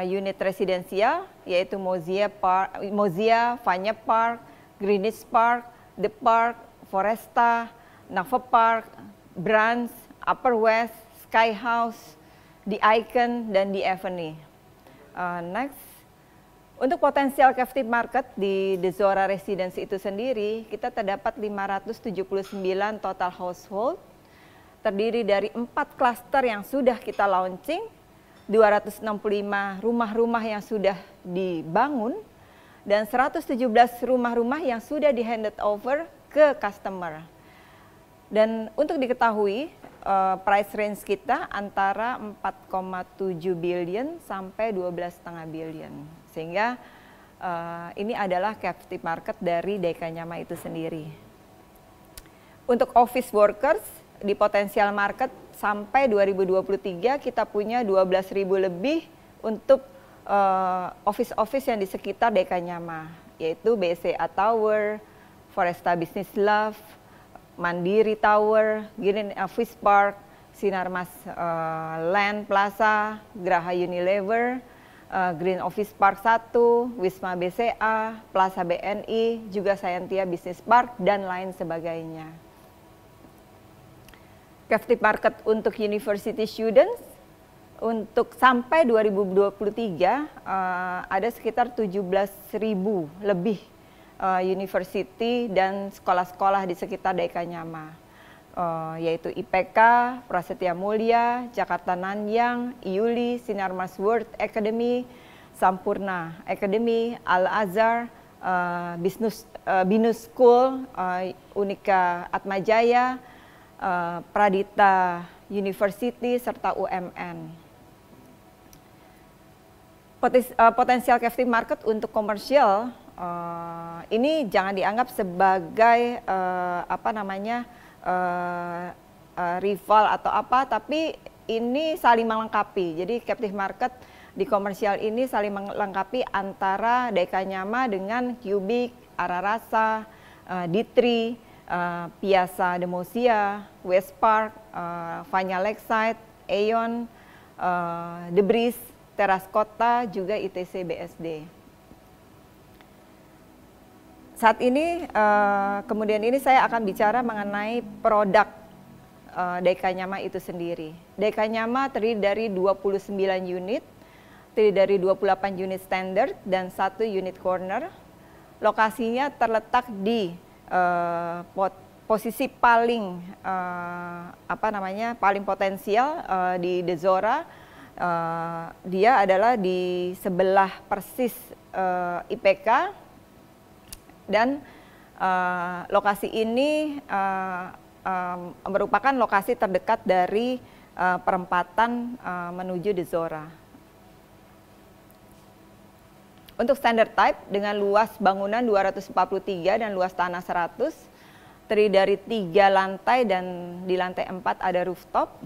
unit residensial, yaitu Mozia Park, Mozia, Vanya Park, Greenwich Park, The Park, Foresta, Nava Park, Brands, Upper West, Sky House, The Icon, dan The Avenue. Next, untuk potensial captive market di The Zora Residence itu sendiri, kita terdapat 579 total household, terdiri dari 4 klaster yang sudah kita launching, 265 rumah-rumah yang sudah dibangun, dan 117 rumah-rumah yang sudah di handed over ke customer. Dan untuk diketahui, price range kita antara 4,7 billion sampai 12,5 billion. Sehingga ini adalah captive market dari Daikanyama itu sendiri. Untuk office workers, di potensial market sampai 2023 kita punya 12.000 lebih untuk office-office yang di sekitar Daikanyama, yaitu BCA Tower, Foresta Business Love, Mandiri Tower, Green Office Park, Sinarmas Land Plaza, Graha Unilever, Green Office Park 1, Wisma BCA, Plaza BNI, juga Scientia Business Park, dan lain sebagainya. Captive market untuk university students, untuk sampai 2023 ada sekitar 17.000 lebih university dan sekolah-sekolah di sekitar Daikanyama, yaitu IPK, Prasetya Mulia, Jakarta Nanyang, IULI, Sinarmas World Academy, Sampurna Academy, Al-Azhar, Binus School, Unika Atmajaya, Pradita University, serta UMN. Potensial captive market untuk komersial ini jangan dianggap sebagai rival atau apa, tapi ini saling melengkapi. Jadi captive market di komersial ini saling melengkapi antara Daikanyama dengan Cubic, Ararasa, Ditri, Piazza Demosia, West Park, Vanya Lakeside, Aeon, The Breeze, Teras Kota, juga ITC BSD. Saat ini, kemudian ini saya akan bicara mengenai produk Daikanyama itu sendiri. Daikanyama terdiri dari 29 unit, terdiri dari 28 unit standard dan 1 unit corner. Lokasinya terletak di posisi paling paling potensial di The Zora. Dia adalah di sebelah persis IPK, dan lokasi ini merupakan lokasi terdekat dari perempatan menuju The Zora. Untuk standard type dengan luas bangunan 243 dan luas tanah 100, terdiri dari 3 lantai dan di lantai 4 ada rooftop.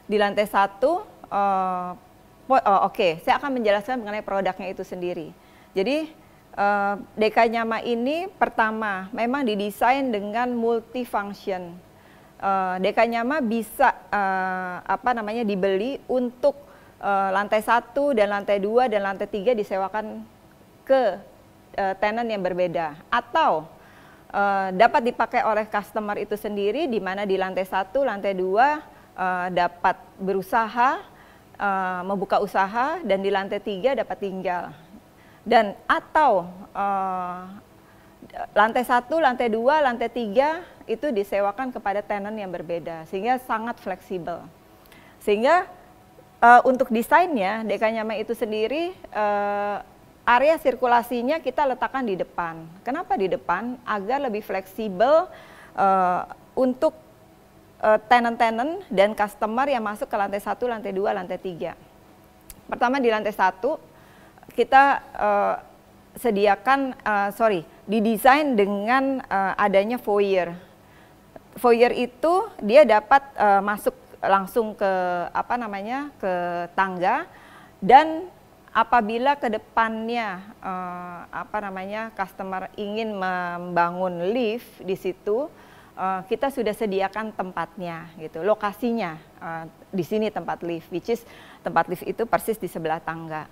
Di lantai 1, saya akan menjelaskan mengenai produknya itu sendiri. Jadi Daikanyama ini pertama memang didesain dengan multifunction. Daikanyama bisa dibeli untuk lantai 1 dan lantai 2 dan lantai 3 disewakan ke tenant yang berbeda, atau dapat dipakai oleh customer itu sendiri, di mana di lantai 1, lantai 2 dapat berusaha, membuka usaha, dan di lantai 3 dapat tinggal. Dan atau lantai 1, lantai 2, lantai 3 itu disewakan kepada tenant yang berbeda, sehingga sangat fleksibel. Sehingga untuk desainnya, DK Nyama itu sendiri, area sirkulasinya kita letakkan di depan. Kenapa di depan? Agar lebih fleksibel untuk tenant-tenant dan customer yang masuk ke lantai 1, lantai 2, lantai 3. Pertama di lantai 1, kita sediakan, didesain dengan adanya foyer. Foyer itu dia dapat masuk langsung ke ke tangga, dan apabila ke depannya customer ingin membangun lift di situ, kita sudah sediakan tempatnya gitu, lokasinya di sini tempat lift, which is tempat lift itu persis di sebelah tangga.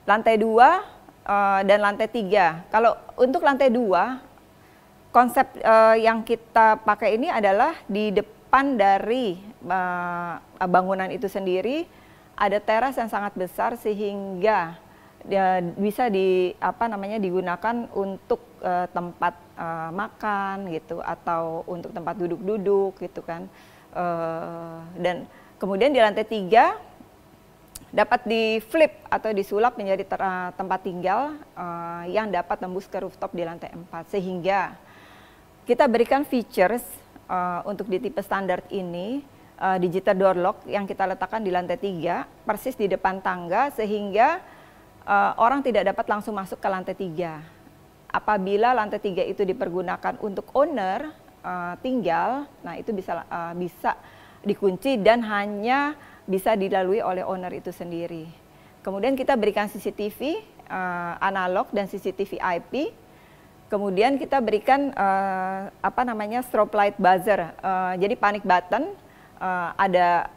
Lantai 2 dan lantai 3. Kalau untuk lantai 2, konsep yang kita pakai ini adalah di depan dari bangunan itu sendiri ada teras yang sangat besar, sehingga bisa digunakan untuk tempat makan gitu, atau untuk tempat duduk-duduk gitu kan. Dan kemudian di lantai 3 dapat di flip atau disulap menjadi tempat tinggal yang dapat tembus ke rooftop di lantai 4, sehingga kita berikan features untuk di tipe standar ini, digital door lock yang kita letakkan di lantai 3 persis di depan tangga, sehingga orang tidak dapat langsung masuk ke lantai 3. Apabila lantai 3 itu dipergunakan untuk owner tinggal, nah itu bisa dikunci dan hanya bisa dilalui oleh owner itu sendiri. Kemudian kita berikan CCTV analog dan CCTV IP. Kemudian kita berikan strobe light buzzer. Jadi panic button, ada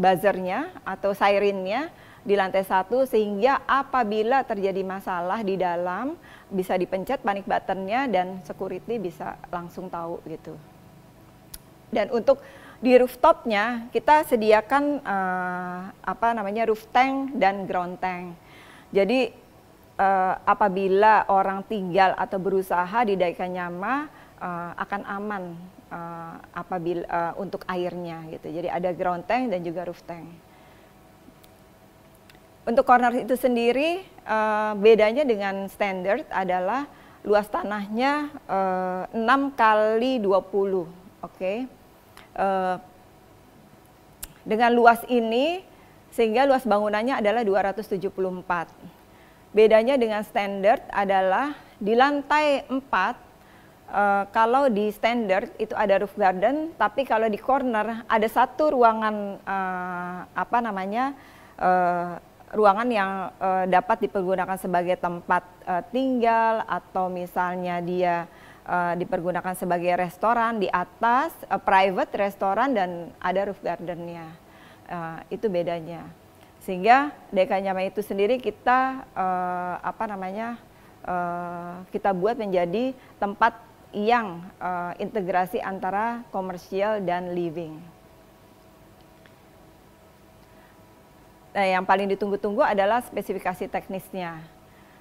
buzzernya atau sirennya di lantai 1, sehingga apabila terjadi masalah di dalam bisa dipencet panic buttonnya dan security bisa langsung tahu gitu. Dan untuk di rooftopnya kita sediakan roof tank dan ground tank. Jadi apabila orang tinggal atau berusaha di DK Nyama akan aman apabila untuk airnya gitu. Jadi ada ground tank dan juga roof tank. Untuk corner itu sendiri bedanya dengan standard adalah luas tanahnya 6 kali 20, oke. Dengan luas ini sehingga luas bangunannya adalah 274. Bedanya dengan standard adalah di lantai 4 kalau di standard itu ada roof garden, tapi kalau di corner ada satu ruangan ruangan yang dapat dipergunakan sebagai tempat tinggal, atau misalnya dia dipergunakan sebagai restoran di atas, private restoran, dan ada roof gardennya. Itu bedanya. Sehingga DK Nyama itu sendiri kita kita buat menjadi tempat yang integrasi antara komersial dan living. Nah, yang paling ditunggu-tunggu adalah spesifikasi teknisnya.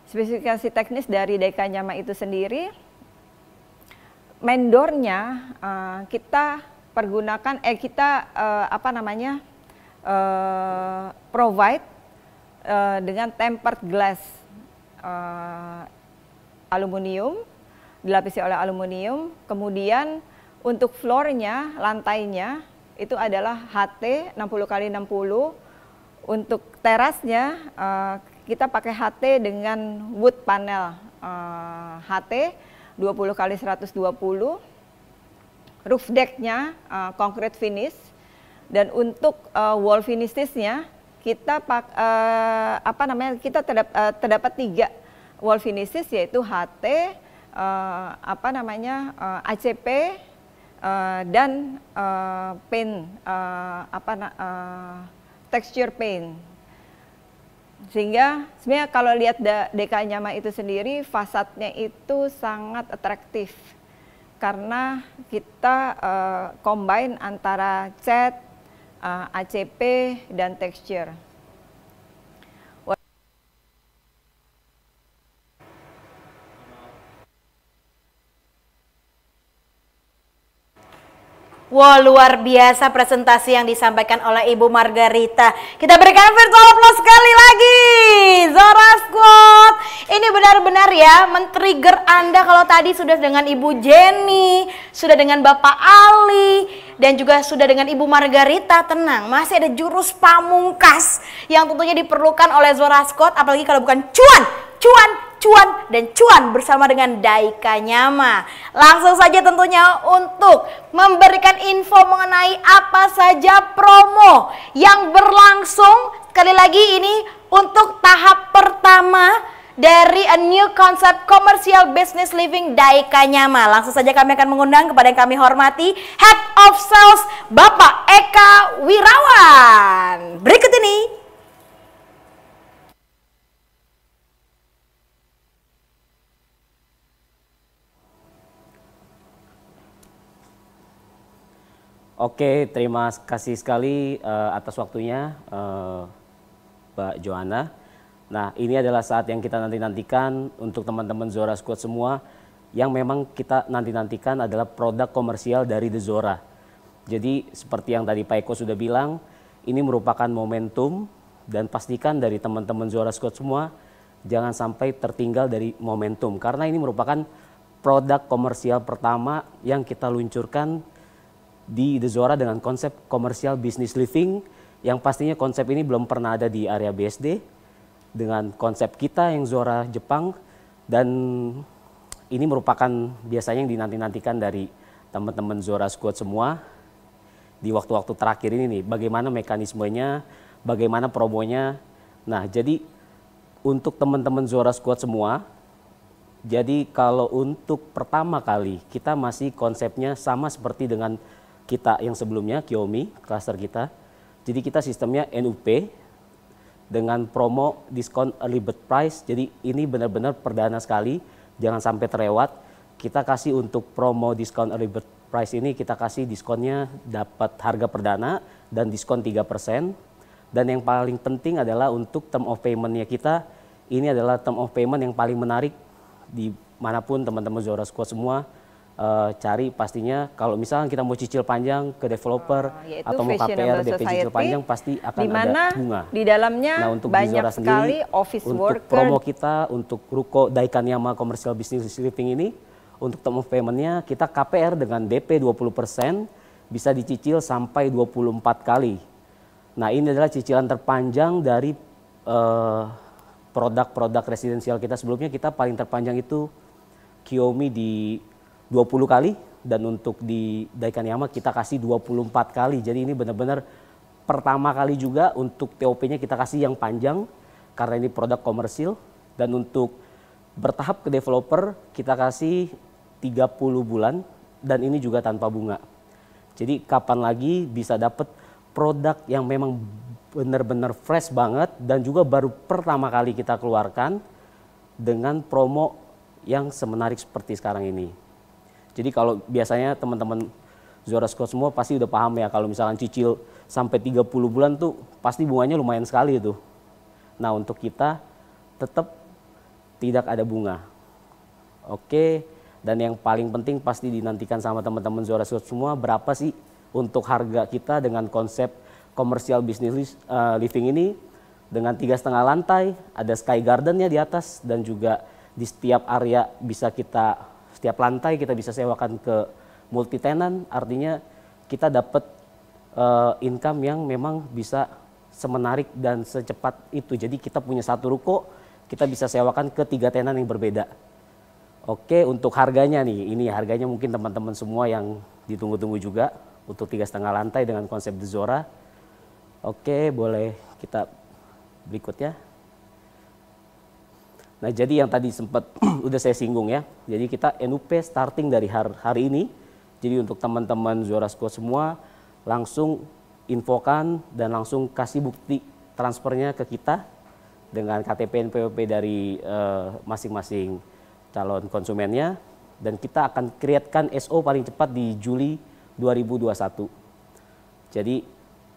Spesifikasi teknis dari DK Nyama itu sendiri, main door-nya kita pergunakan, provide dengan tempered glass aluminium, dilapisi oleh aluminium. Kemudian untuk floor-nya, lantainya itu adalah HT 60x60. Untuk terasnya kita pakai HT dengan wood panel HT 20x120. Roof deck-nya concrete finish, dan untuk wall finishes-nya kita kita terdapat 3 wall finishes, yaitu HT, ACP dan paint texture paint. Sehingga sebenarnya kalau lihat DK Nyama itu sendiri, fasadnya itu sangat atraktif. karena kita combine antara cat, ACP, dan texture. Wow, luar biasa presentasi yang disampaikan oleh Ibu Margarita. Kita berikan virtual applause sekali lagi. Zora Squad. Ini benar-benar ya men-trigger Anda kalau tadi sudah dengan Ibu Jenny, sudah dengan Bapak Ali, dan juga sudah dengan Ibu Margarita. Tenang, masih ada jurus pamungkas yang tentunya diperlukan oleh Zora Squad, apalagi kalau bukan cuan, dan cuan bersama dengan Daika Nyama. Langsung saja tentunya untuk memberikan info mengenai apa saja promo yang berlangsung. Sekali lagi ini untuk tahap pertama dari A New Concept Commercial Business Living Daika Nyama. Langsung saja kami akan mengundang kepada yang kami hormati Head of Sales Bapak Eka Wirawan. Berikut ini. Oke, terima kasih sekali atas waktunya Mbak Joanna. Nah, ini adalah saat yang kita nanti-nantikan untuk teman-teman Zora Squad semua. Yang memang kita nanti-nantikan adalah produk komersial dari The Zora. Jadi seperti yang tadi Pak Eko sudah bilang, ini merupakan momentum dan pastikan dari teman-teman Zora Squad semua jangan sampai tertinggal dari momentum. Karena ini merupakan produk komersial pertama yang kita luncurkan di The Zora dengan konsep komersial business living yang pastinya konsep ini belum pernah ada di area BSD dengan konsep kita yang Zora Jepang, dan ini merupakan biasanya yang dinanti-nantikan dari teman-teman Zora Squad semua di waktu-waktu terakhir ini nih, bagaimana mekanismenya, bagaimana promonya. Nah, jadi untuk teman-teman Zora Squad semua, jadi kalau untuk pertama kali kita masih konsepnya sama seperti dengan kita yang sebelumnya, Kiyomi, cluster kita. Jadi kita sistemnya NUP dengan promo diskon early bird price. Jadi ini benar-benar perdana sekali, jangan sampai terlewat. Kita kasih untuk promo diskon early bird price ini, kita kasih diskonnya dapat harga perdana dan diskon 3%. Dan yang paling penting adalah untuk term of payment-nya kita, ini adalah term of payment yang paling menarik dimanapun teman-teman Zora Squad semua. Cari pastinya kalau misalnya kita mau cicil panjang ke developer atau mau KPR DP cicil panjang pasti akan ada bunga. Di dalamnya nah, untuk banyak Zora sekali sendiri, office untuk worker. Promo kita untuk Ruko Daika Nyama Commercial Business Living ini untuk term of payment-nya kita KPR dengan DP 20% bisa dicicil sampai 24 kali. Nah, ini adalah cicilan terpanjang dari produk-produk residensial kita. Sebelumnya kita paling terpanjang itu Kiyomi di 20 kali, dan untuk di Daika Nyama kita kasih 24 kali. Jadi ini benar-benar pertama kali juga untuk TOP-nya kita kasih yang panjang karena ini produk komersil, dan untuk bertahap ke developer kita kasih 30 bulan dan ini juga tanpa bunga. Jadi kapan lagi bisa dapat produk yang memang benar-benar fresh banget dan juga baru pertama kali kita keluarkan dengan promo yang semenarik seperti sekarang ini. Jadi kalau biasanya teman-teman Zora Squad semua pasti udah paham ya, kalau misalkan cicil sampai 30 bulan tuh pasti bunganya lumayan sekali itu. Nah, untuk kita tetap tidak ada bunga. Oke, dan yang paling penting pasti dinantikan sama teman-teman Zora Squad semua, berapa sih untuk harga kita dengan konsep komersial business living ini dengan 3,5 lantai, ada sky gardennya di atas, dan juga di setiap area bisa kita setiap lantai kita bisa sewakan ke multi tenant, artinya kita dapat income yang memang bisa semenarik dan secepat itu. Jadi kita punya satu ruko, kita bisa sewakan ke 3 tenant yang berbeda. Oke, untuk harganya nih, ini harganya mungkin teman-teman semua yang ditunggu-tunggu juga untuk 3,5 lantai dengan konsep The Zora. Oke, boleh kita berikutnya. Nah, jadi yang tadi sempat udah saya singgung ya. Jadi kita NUP starting dari hari ini. Jadi untuk teman-teman Zora Squad semua langsung infokan dan langsung kasih bukti transfernya ke kita dengan KTP NPWP dari masing-masing calon konsumennya. dan kita akan createkan SO paling cepat di Juli 2021. Jadi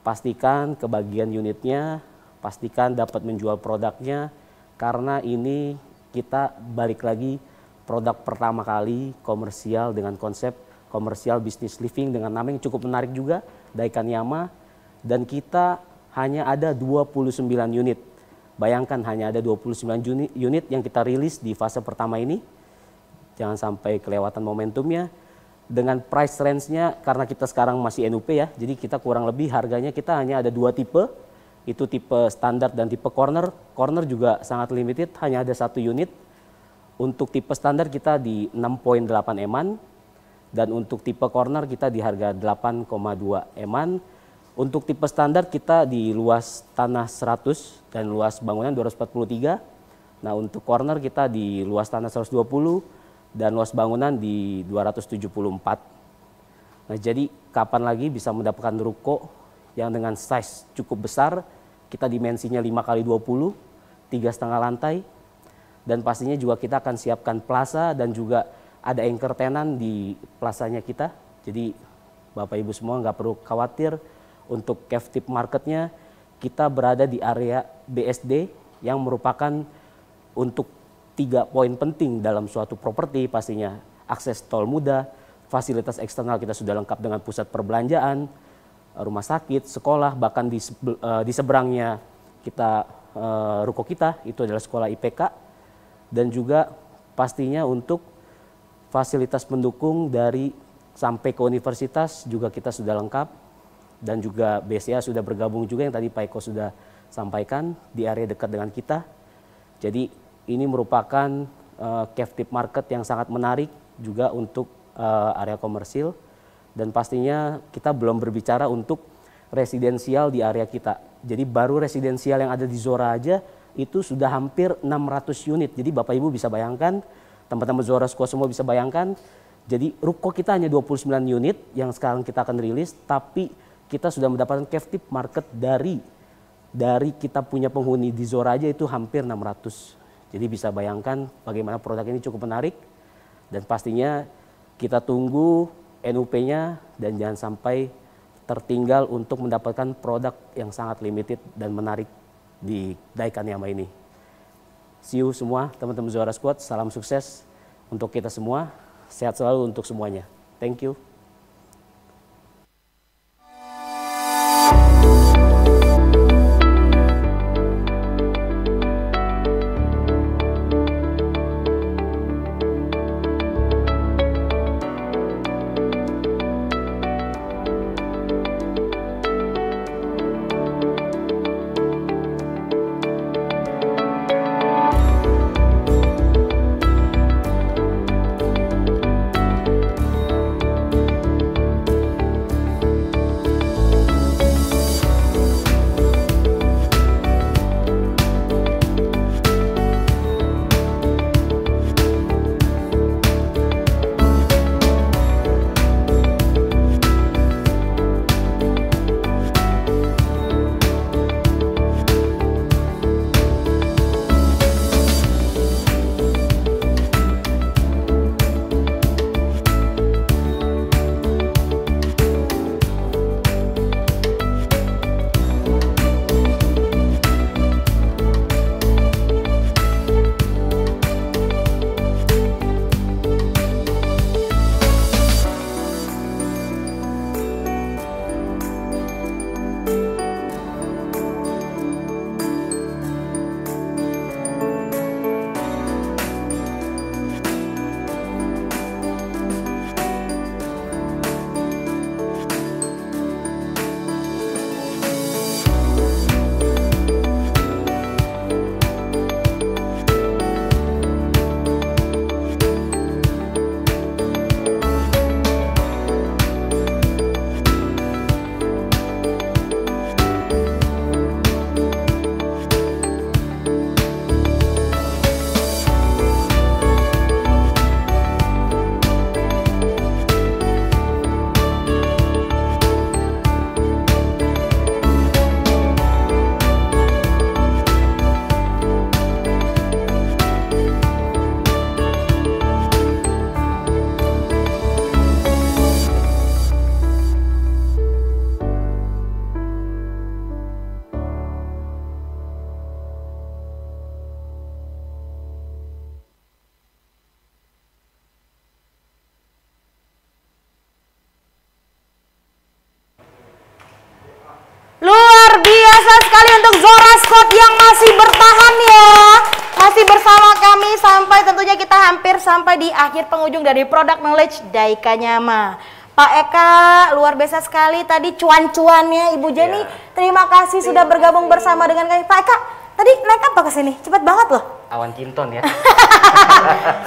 pastikan kebagian unitnya, pastikan dapat menjual produknya, karena ini kita balik lagi produk pertama kali komersial dengan konsep komersial business living dengan nama yang cukup menarik juga, Daikan Yama, dan kita hanya ada 29 unit. Bayangkan hanya ada 29 unit yang kita rilis di fase pertama ini. Jangan sampai kelewatan momentumnya. Dengan price range-nya, karena kita sekarang masih NUP ya, jadi kita kurang lebih harganya kita hanya ada 2 tipe, itu tipe standar dan tipe corner. Corner juga sangat limited, hanya ada 1 unit. Untuk tipe standar kita di 6.8 eman, dan untuk tipe corner kita di harga 8,2 eman. Untuk tipe standar kita di luas tanah 100 dan luas bangunan 243. Nah untuk corner kita di luas tanah 120 dan luas bangunan di 274. Nah jadi kapan lagi bisa mendapatkan ruko yang dengan size cukup besar, kita dimensinya 5x20, 3,5 lantai, dan pastinya juga kita akan siapkan plaza dan juga ada anchor tenant di plazanya kita. Jadi Bapak Ibu semua nggak perlu khawatir untuk captive marketnya, kita berada di area BSD yang merupakan untuk 3 poin penting dalam suatu properti, pastinya akses tol mudah, fasilitas eksternal kita sudah lengkap dengan pusat perbelanjaan, rumah sakit, sekolah, bahkan di seberangnya kita ruko kita itu adalah sekolah IPK, dan juga pastinya untuk fasilitas pendukung dari sampai ke universitas juga kita sudah lengkap, dan juga BCA sudah bergabung juga yang tadi Pak Eko sudah sampaikan di area dekat dengan kita. Jadi ini merupakan captive market yang sangat menarik juga untuk area komersil, dan pastinya kita belum berbicara untuk residensial di area kita. Jadi baru residensial yang ada di Zora aja itu sudah hampir 600 unit. Jadi Bapak Ibu bisa bayangkan, teman-teman Zora Squad semua bisa bayangkan. Jadi ruko kita hanya 29 unit yang sekarang kita akan rilis, tapi kita sudah mendapatkan captive market dari kita punya penghuni di Zora aja itu hampir 600. Jadi bisa bayangkan bagaimana produk ini cukup menarik, dan pastinya kita tunggu NUP-nya dan jangan sampai tertinggal untuk mendapatkan produk yang sangat limited dan menarik di Daikan Yama ini. See you semua teman-teman Zora Squad, salam sukses untuk kita semua, sehat selalu untuk semuanya. Thank you. sekali untuk Zora Squad yang masih bertahan ya. Masih bersama kami sampai tentunya kita hampir sampai di akhir penghujung dari Product Knowledge Daika Nyama. Pak Eka, luar biasa sekali tadi cuan-cuannya Ibu Jenny. Terima kasih sudah bergabung bersama dengan kami. Pak Eka, tadi naik apa ke sini? Cepat banget loh. Awan Kinton ya.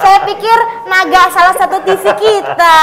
Saya pikir naga salah satu TV kita.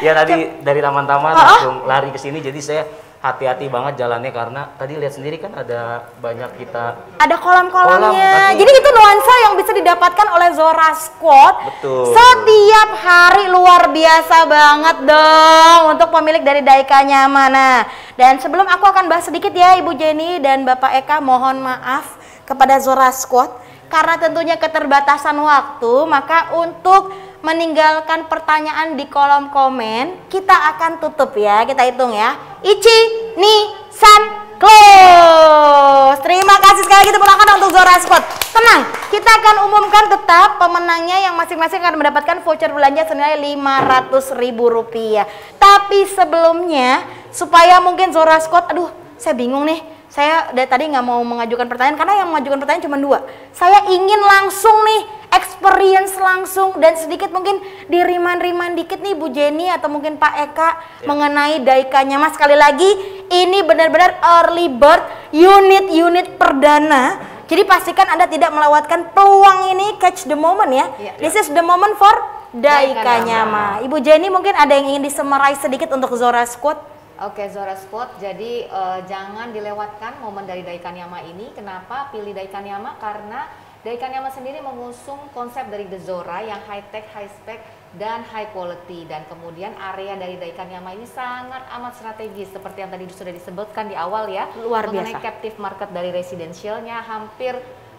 Ya tadi dari taman-taman langsung lari ke sini, jadi saya hati-hati banget jalannya karena tadi lihat sendiri kan ada banyak kita. Ada kolam-kolamnya. Kolam, jadi itu nuansa yang bisa didapatkan oleh Zora Squad. Betul. Setiap hari luar biasa banget dong untuk pemilik dari Daika Nyama. Nah, dan sebelum aku akan bahas sedikit ya Ibu Jenny dan Bapak Eka, mohon maaf kepada Zora Squad karena tentunya keterbatasan waktu, maka untuk meninggalkan pertanyaan di kolom komen, kita akan tutup ya, kita hitung ya. Ichi, Ni, San, close. Terima kasih sekali lagi tepuk tangan untuk Zora Squad. Tenang, kita akan umumkan tetap pemenangnya yang masing-masing akan mendapatkan voucher belanja senilai Rp500.000. Tapi sebelumnya, supaya mungkin Zora Squad, aduh saya bingung nih. Saya dari tadi nggak mau mengajukan pertanyaan karena yang mengajukan pertanyaan cuma 2. Saya ingin langsung nih experience langsung dan sedikit mungkin di remind dikit nih Bu Jenny atau mungkin Pak Eka mengenai Daika Nyama. Sekali lagi ini benar-benar early bird unit perdana. Jadi pastikan Anda tidak melewatkan peluang ini, catch the moment ya. This is the moment for Daika Nyama. Ibu Jenny mungkin ada yang ingin disemerai sedikit untuk Zora Squad? Oke, Zora Squad, jadi jangan dilewatkan momen dari Daika Nyama ini. Kenapa pilih Daika Nyama? Karena Daika Nyama sendiri mengusung konsep dari The Zora yang high tech, high spec, dan high quality. Dan kemudian area dari Daika Nyama ini sangat amat strategis seperti yang tadi sudah disebutkan di awal ya. Luar mengenai biasa. captive market dari residentialnya, hampir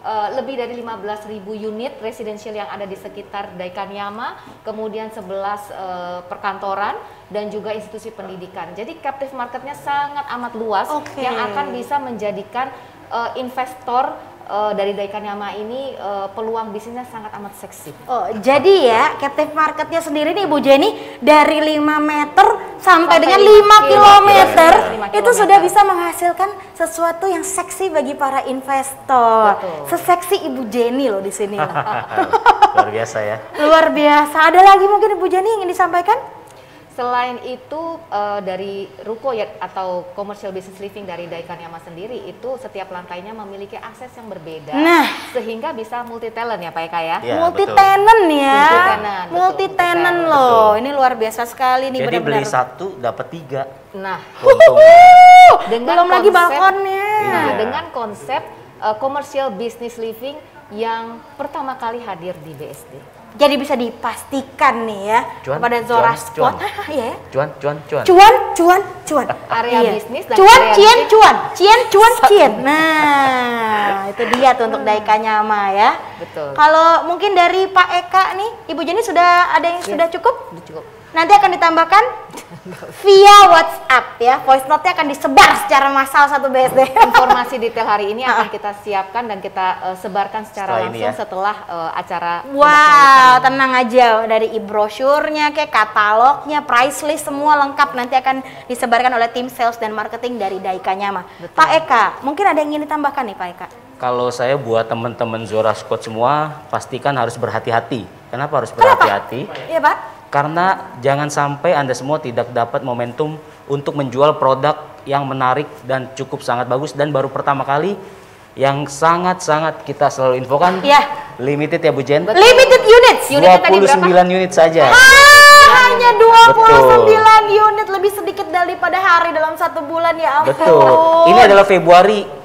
lebih dari 15.000 unit residential yang ada di sekitar Daika Nyama, kemudian 11 perkantoran dan juga institusi pendidikan. Jadi captive marketnya sangat amat luas yang akan bisa menjadikan investor dari Daika Nyama ini peluang bisnisnya sangat amat seksi. Oh, jadi ya captive marketnya sendiri nih Bu Jenny dari 5 meter sampai dengan 5 kilometer itu sudah bisa menghasilkan sesuatu yang seksi bagi para investor. Seseksi Ibu Jenny loh di sini. Luar biasa ya. Luar biasa. Ada lagi mungkin Ibu Jenny yang ingin disampaikan? Selain itu dari ruko ya atau commercial business living dari Daika Nyama sendiri itu setiap lantainya memiliki akses yang berbeda, sehingga bisa multi talent ya Pak Eka ya. Multi tenant ya, multi betul, tenant loh. Ini luar biasa sekali nih. Jadi benar-benar. beli 1 dapat 3. Nah, dengan belum lagi balkonnya. Nah, dengan konsep commercial business living yang pertama kali hadir di BSD. Jadi bisa dipastikan nih ya kepada Zora Squad. Cuan. Area bisnis dan cuan. Nah, itu dia tuh untuk Daika Nyama ya. Betul. Kalau mungkin dari Pak Eka nih, Ibu Jenny sudah ada yang sudah cukup? Cukup. Nanti akan ditambahkan via WhatsApp ya. Voice note-nya akan disebar secara massal satu BSD. Informasi detail hari ini akan kita siapkan dan kita sebarkan secara langsung setelah acara. Wow, tenang aja, dari e-brosurnya, kayak katalognya, price list semua lengkap nanti akan disebarkan oleh tim sales dan marketing dari Daika Nyama. Pak Eka, mungkin ada yang ingin ditambahkan nih Pak Eka? Kalau saya buat teman-teman Zora Squad semua, pastikan harus berhati-hati. Kenapa harus berhati-hati? Iya Pak. Karena jangan sampai Anda semua tidak dapat momentum untuk menjual produk yang menarik dan cukup sangat bagus dan baru pertama kali yang sangat-sangat kita selalu infokan. Limited ya Bu Jen? Limited units. 29 unit saja. Hanya 29 unit, lebih sedikit daripada hari dalam 1 bulan ya ampun. Betul. Ini adalah Februari.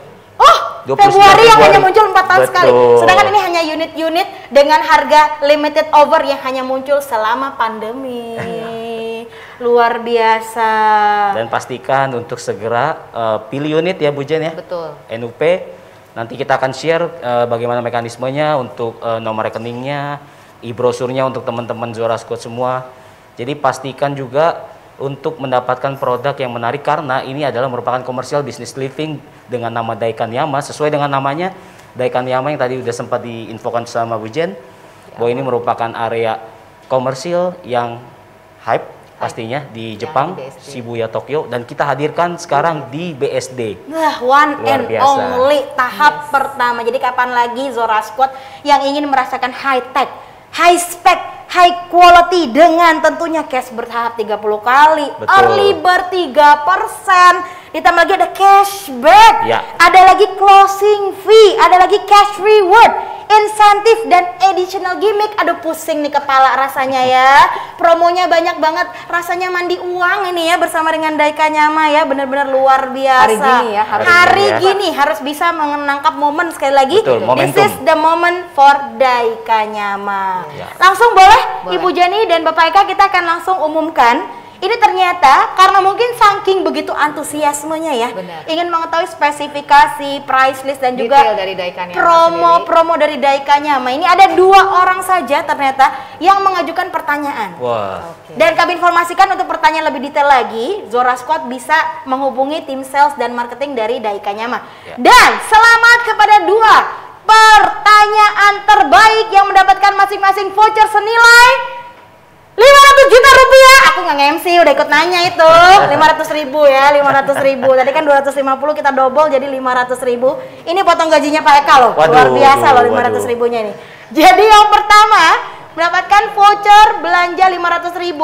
Februari yang hanya muncul 4 tahun sekali. Sedangkan ini hanya unit-unit dengan harga limited over yang hanya muncul selama pandemi. Luar biasa. Dan pastikan untuk segera pilih unit ya Bu Jen ya. Betul. NUP. Nanti kita akan share bagaimana mekanismenya untuk nomor rekeningnya, e-brosurnya untuk teman-teman Zora Squad semua. Jadi pastikan juga untuk mendapatkan produk yang menarik karena ini adalah merupakan commercial business living dengan nama Daika Nyama. Sesuai dengan namanya Daika Nyama yang tadi sudah sempat diinfokan sama Bu Jen bahwa ini merupakan area komersil yang hype, pastinya di Jepang, Shibuya, Tokyo, dan kita hadirkan sekarang di BSD. Nah, one Luar and biasa. only tahap pertama. Jadi kapan lagi Zora Squad yang ingin merasakan high tech, high spec, high quality dengan tentunya cash bertahap 30 kali, Betul. early bird 3%, ditambah lagi ada cashback, Ya. ada lagi closing fee, ada lagi cash reward, insentif dan additional gimmick. Aduh, pusing nih kepala rasanya ya. Promonya banyak banget, rasanya mandi uang ini ya bersama dengan Daika Nyama ya, benar-benar luar biasa. Hari gini ya, Hari ya. gini harus bisa menangkap momen sekali lagi. Betul, This momentum. is the moment for Daika Nyama. Ya. Langsung boleh, Boleh. Ibu Jenny dan Bapak Eka, kita akan langsung umumkan. Ini ternyata karena mungkin saking begitu antusiasmenya ya, Benar. ingin mengetahui spesifikasi, price list dan juga Detail dari Daika Nyama promo dari Daika Nyama. Ini ada 2 orang saja ternyata yang mengajukan pertanyaan. Wah, Dan kami informasikan untuk pertanyaan lebih detail lagi, Zora Squad bisa menghubungi tim sales dan marketing dari Daika Nyama. Ya. Dan selamat kepada 2 pertanyaan terbaik yang mendapatkan masing-masing voucher senilai 500 juta rupiah. Aku nggak nge-MC, udah ikut nanya itu. 500.000 ya, 500.000. Tadi kan 250 kita double jadi 500.000. Ini potong gajinya Pak Eka loh. Waduh, Luar biasa loh waduh. 500.000-nya ini. Jadi yang pertama mendapatkan voucher belanja 500.000.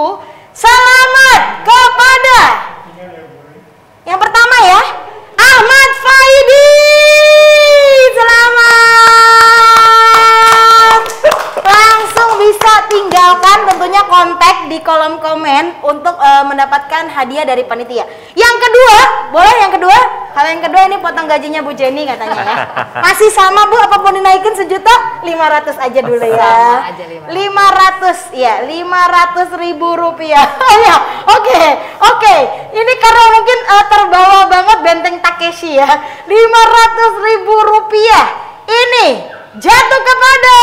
Selamat kepada yang pertama ya, Ahmad Faidi. Selamat. Langsung bisa tinggalkan tentunya kontak di kolom komen untuk mendapatkan hadiah dari panitia. Yang kedua, boleh yang kedua? Kalau yang kedua ini potong gajinya Bu Jenny katanya ya. Masih sama Bu, apapun dinaikin 1.500.000 aja dulu ya. Sama aja 500 ya, 500.000 rupiah. Ya, oke. Ini karena mungkin terbawa banget Benteng Takeshi ya. 500.000 rupiah ini jatuh kepada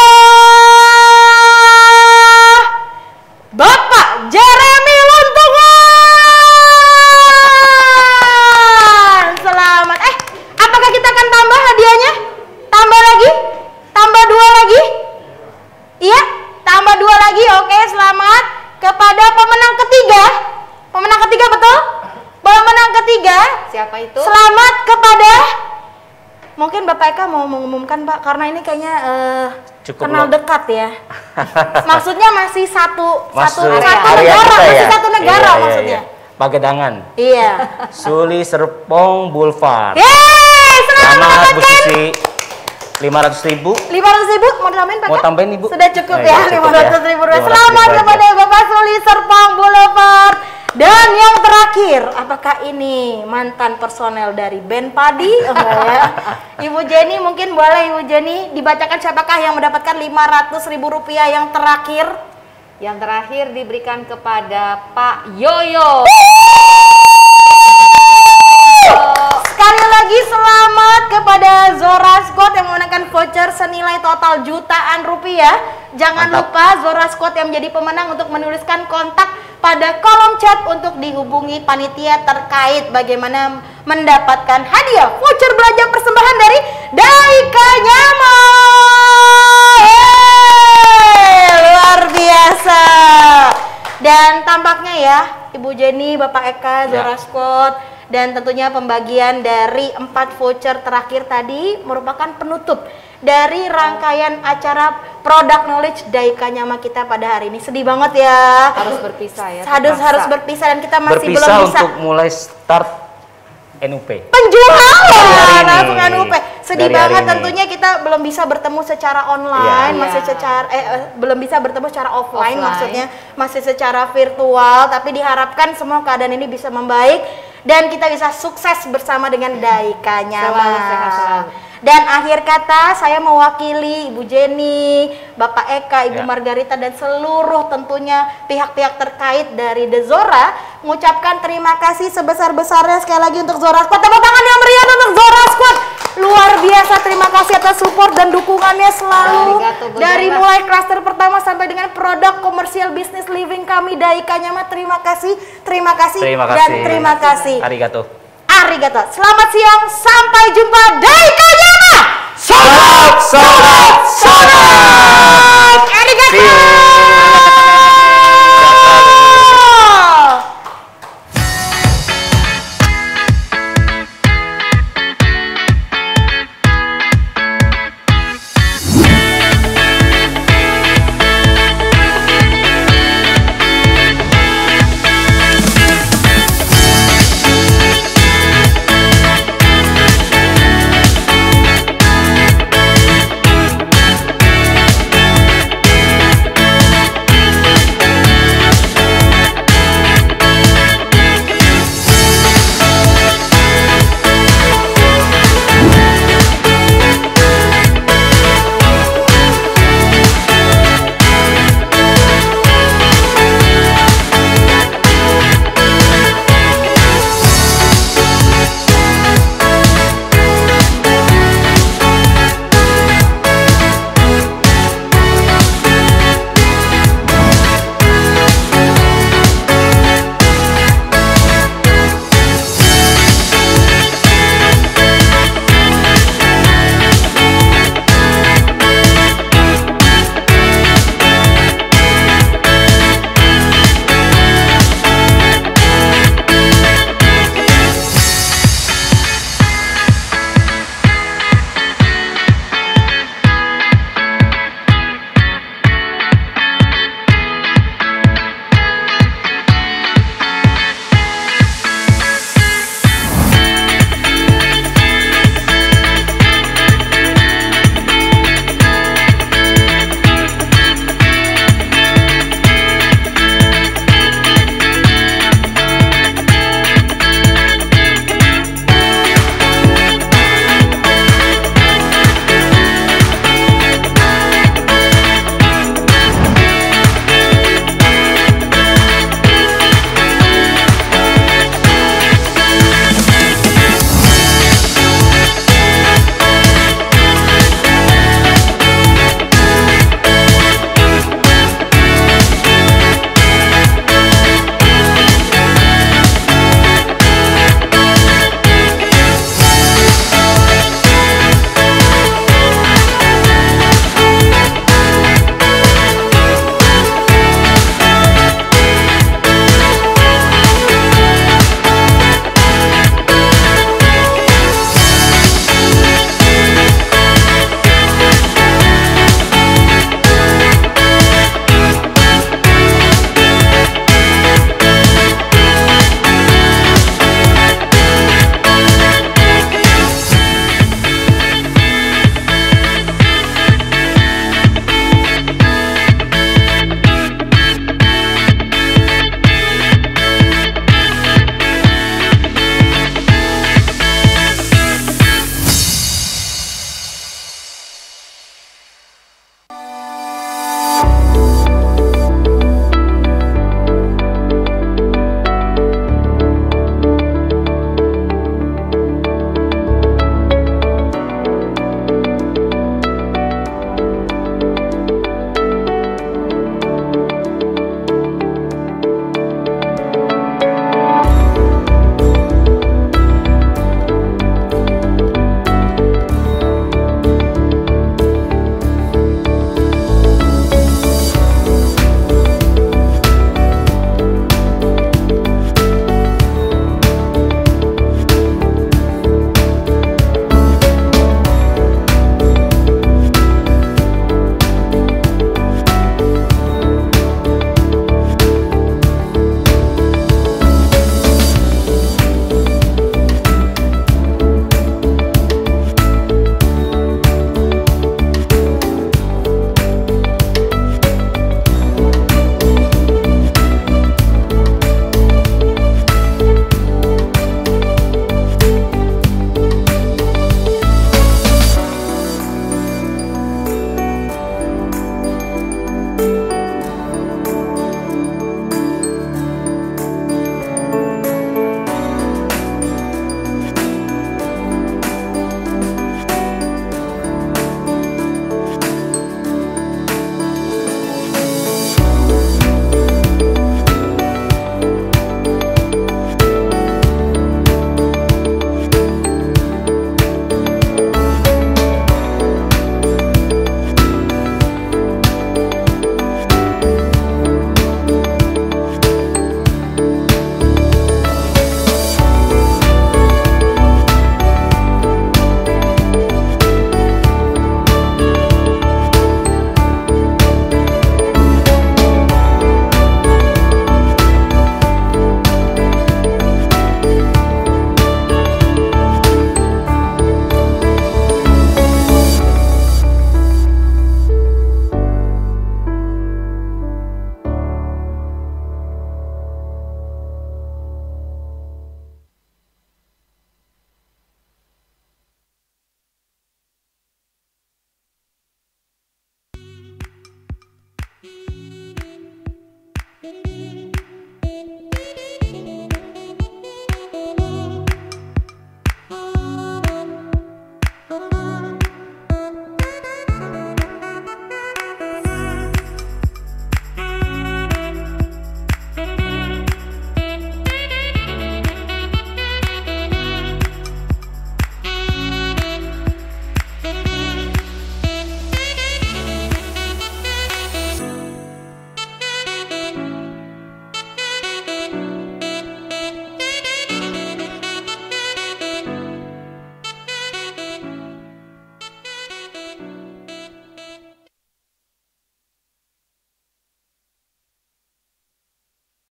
Bapak Jeremy Luntungan. Selamat. Apakah kita akan tambah hadiahnya? Tambah lagi? Tambah 2 lagi? Iya, tambah 2 lagi. Oke, selamat kepada pemenang ketiga. Pemenang ketiga betul? Pemenang ketiga. Siapa itu? Selamat kepada, mungkin Bapak Eka mau mengumumkan Pak, karena ini kayaknya Cukup kenal belum? dekat ya. Maksudnya masih satu area negara, kita masih ya? satu negara Iya, maksudnya. Pagedangan, Iya. Suli Serpong Boulevard. Yeay, selamat Selamat Bu mendapatkan Susi, 500.000. 500.000. Mau tambahin Pak? Mau tambahin, Ibu? Sudah cukup Oh, ya, iya, cukup 500.000 ya. rupiah. Selamat 500.000 kepada Bapak Suli Serpong Boulevard. Dan yang terakhir, apakah ini mantan personel dari band Padi? Enggak ya. Ibu Jenny, mungkin boleh Ibu Jenny dibacakan siapakah yang mendapatkan 500.000 rupiah yang terakhir? Yang terakhir diberikan kepada Pak Yoyo. Sekali lagi selamat kepada Zora Squad yang memenangkan voucher senilai total jutaan rupiah. Jangan Mantap. lupa Zora Squad yang menjadi pemenang untuk menuliskan kontak pada kolom chat untuk dihubungi panitia terkait bagaimana mendapatkan hadiah voucher belanja persembahan dari Daika Nyama. Luar biasa. Dan tampaknya ya Ibu Jenny, Bapak Eka, Zora Squad, dan tentunya pembagian dari 4 voucher terakhir tadi merupakan penutup dari rangkaian acara Product Knowledge Daika Nyama kita pada hari ini. Sedih banget ya. Harus berpisah ya. Harus berpisah dan kita masih Berpisah belum bisa untuk mulai start NUP. penjualan hari ini. langsung NUP. Sedih Dari hari banget ini. tentunya kita belum bisa bertemu secara online, Iya. masih secara belum bisa bertemu secara offline, Offline. maksudnya masih secara virtual, tapi diharapkan semua keadaan ini bisa membaik dan kita bisa sukses bersama dengan Daika Nyama. Selalu sehat selalu. Dan akhir kata saya mewakili Ibu Jenny, Bapak Eka, Ibu Ya. Margarita dan seluruh tentunya pihak-pihak terkait dari The Zora mengucapkan terima kasih sebesar-besarnya sekali lagi untuk Zora Squad. Tepuk tangan yang meriah untuk Zora Squad. Luar biasa, terima kasih atas support dan dukungannya selalu. Arigato gozaimasu. Dari mulai klaster pertama sampai dengan produk komersial bisnis living kami Daika Nyama. Terima kasih dan terima kasih. Arigato. Arigato. Selamat siang, sampai jumpa Daika Nyama. Sobat. Arigato. See you. kasih.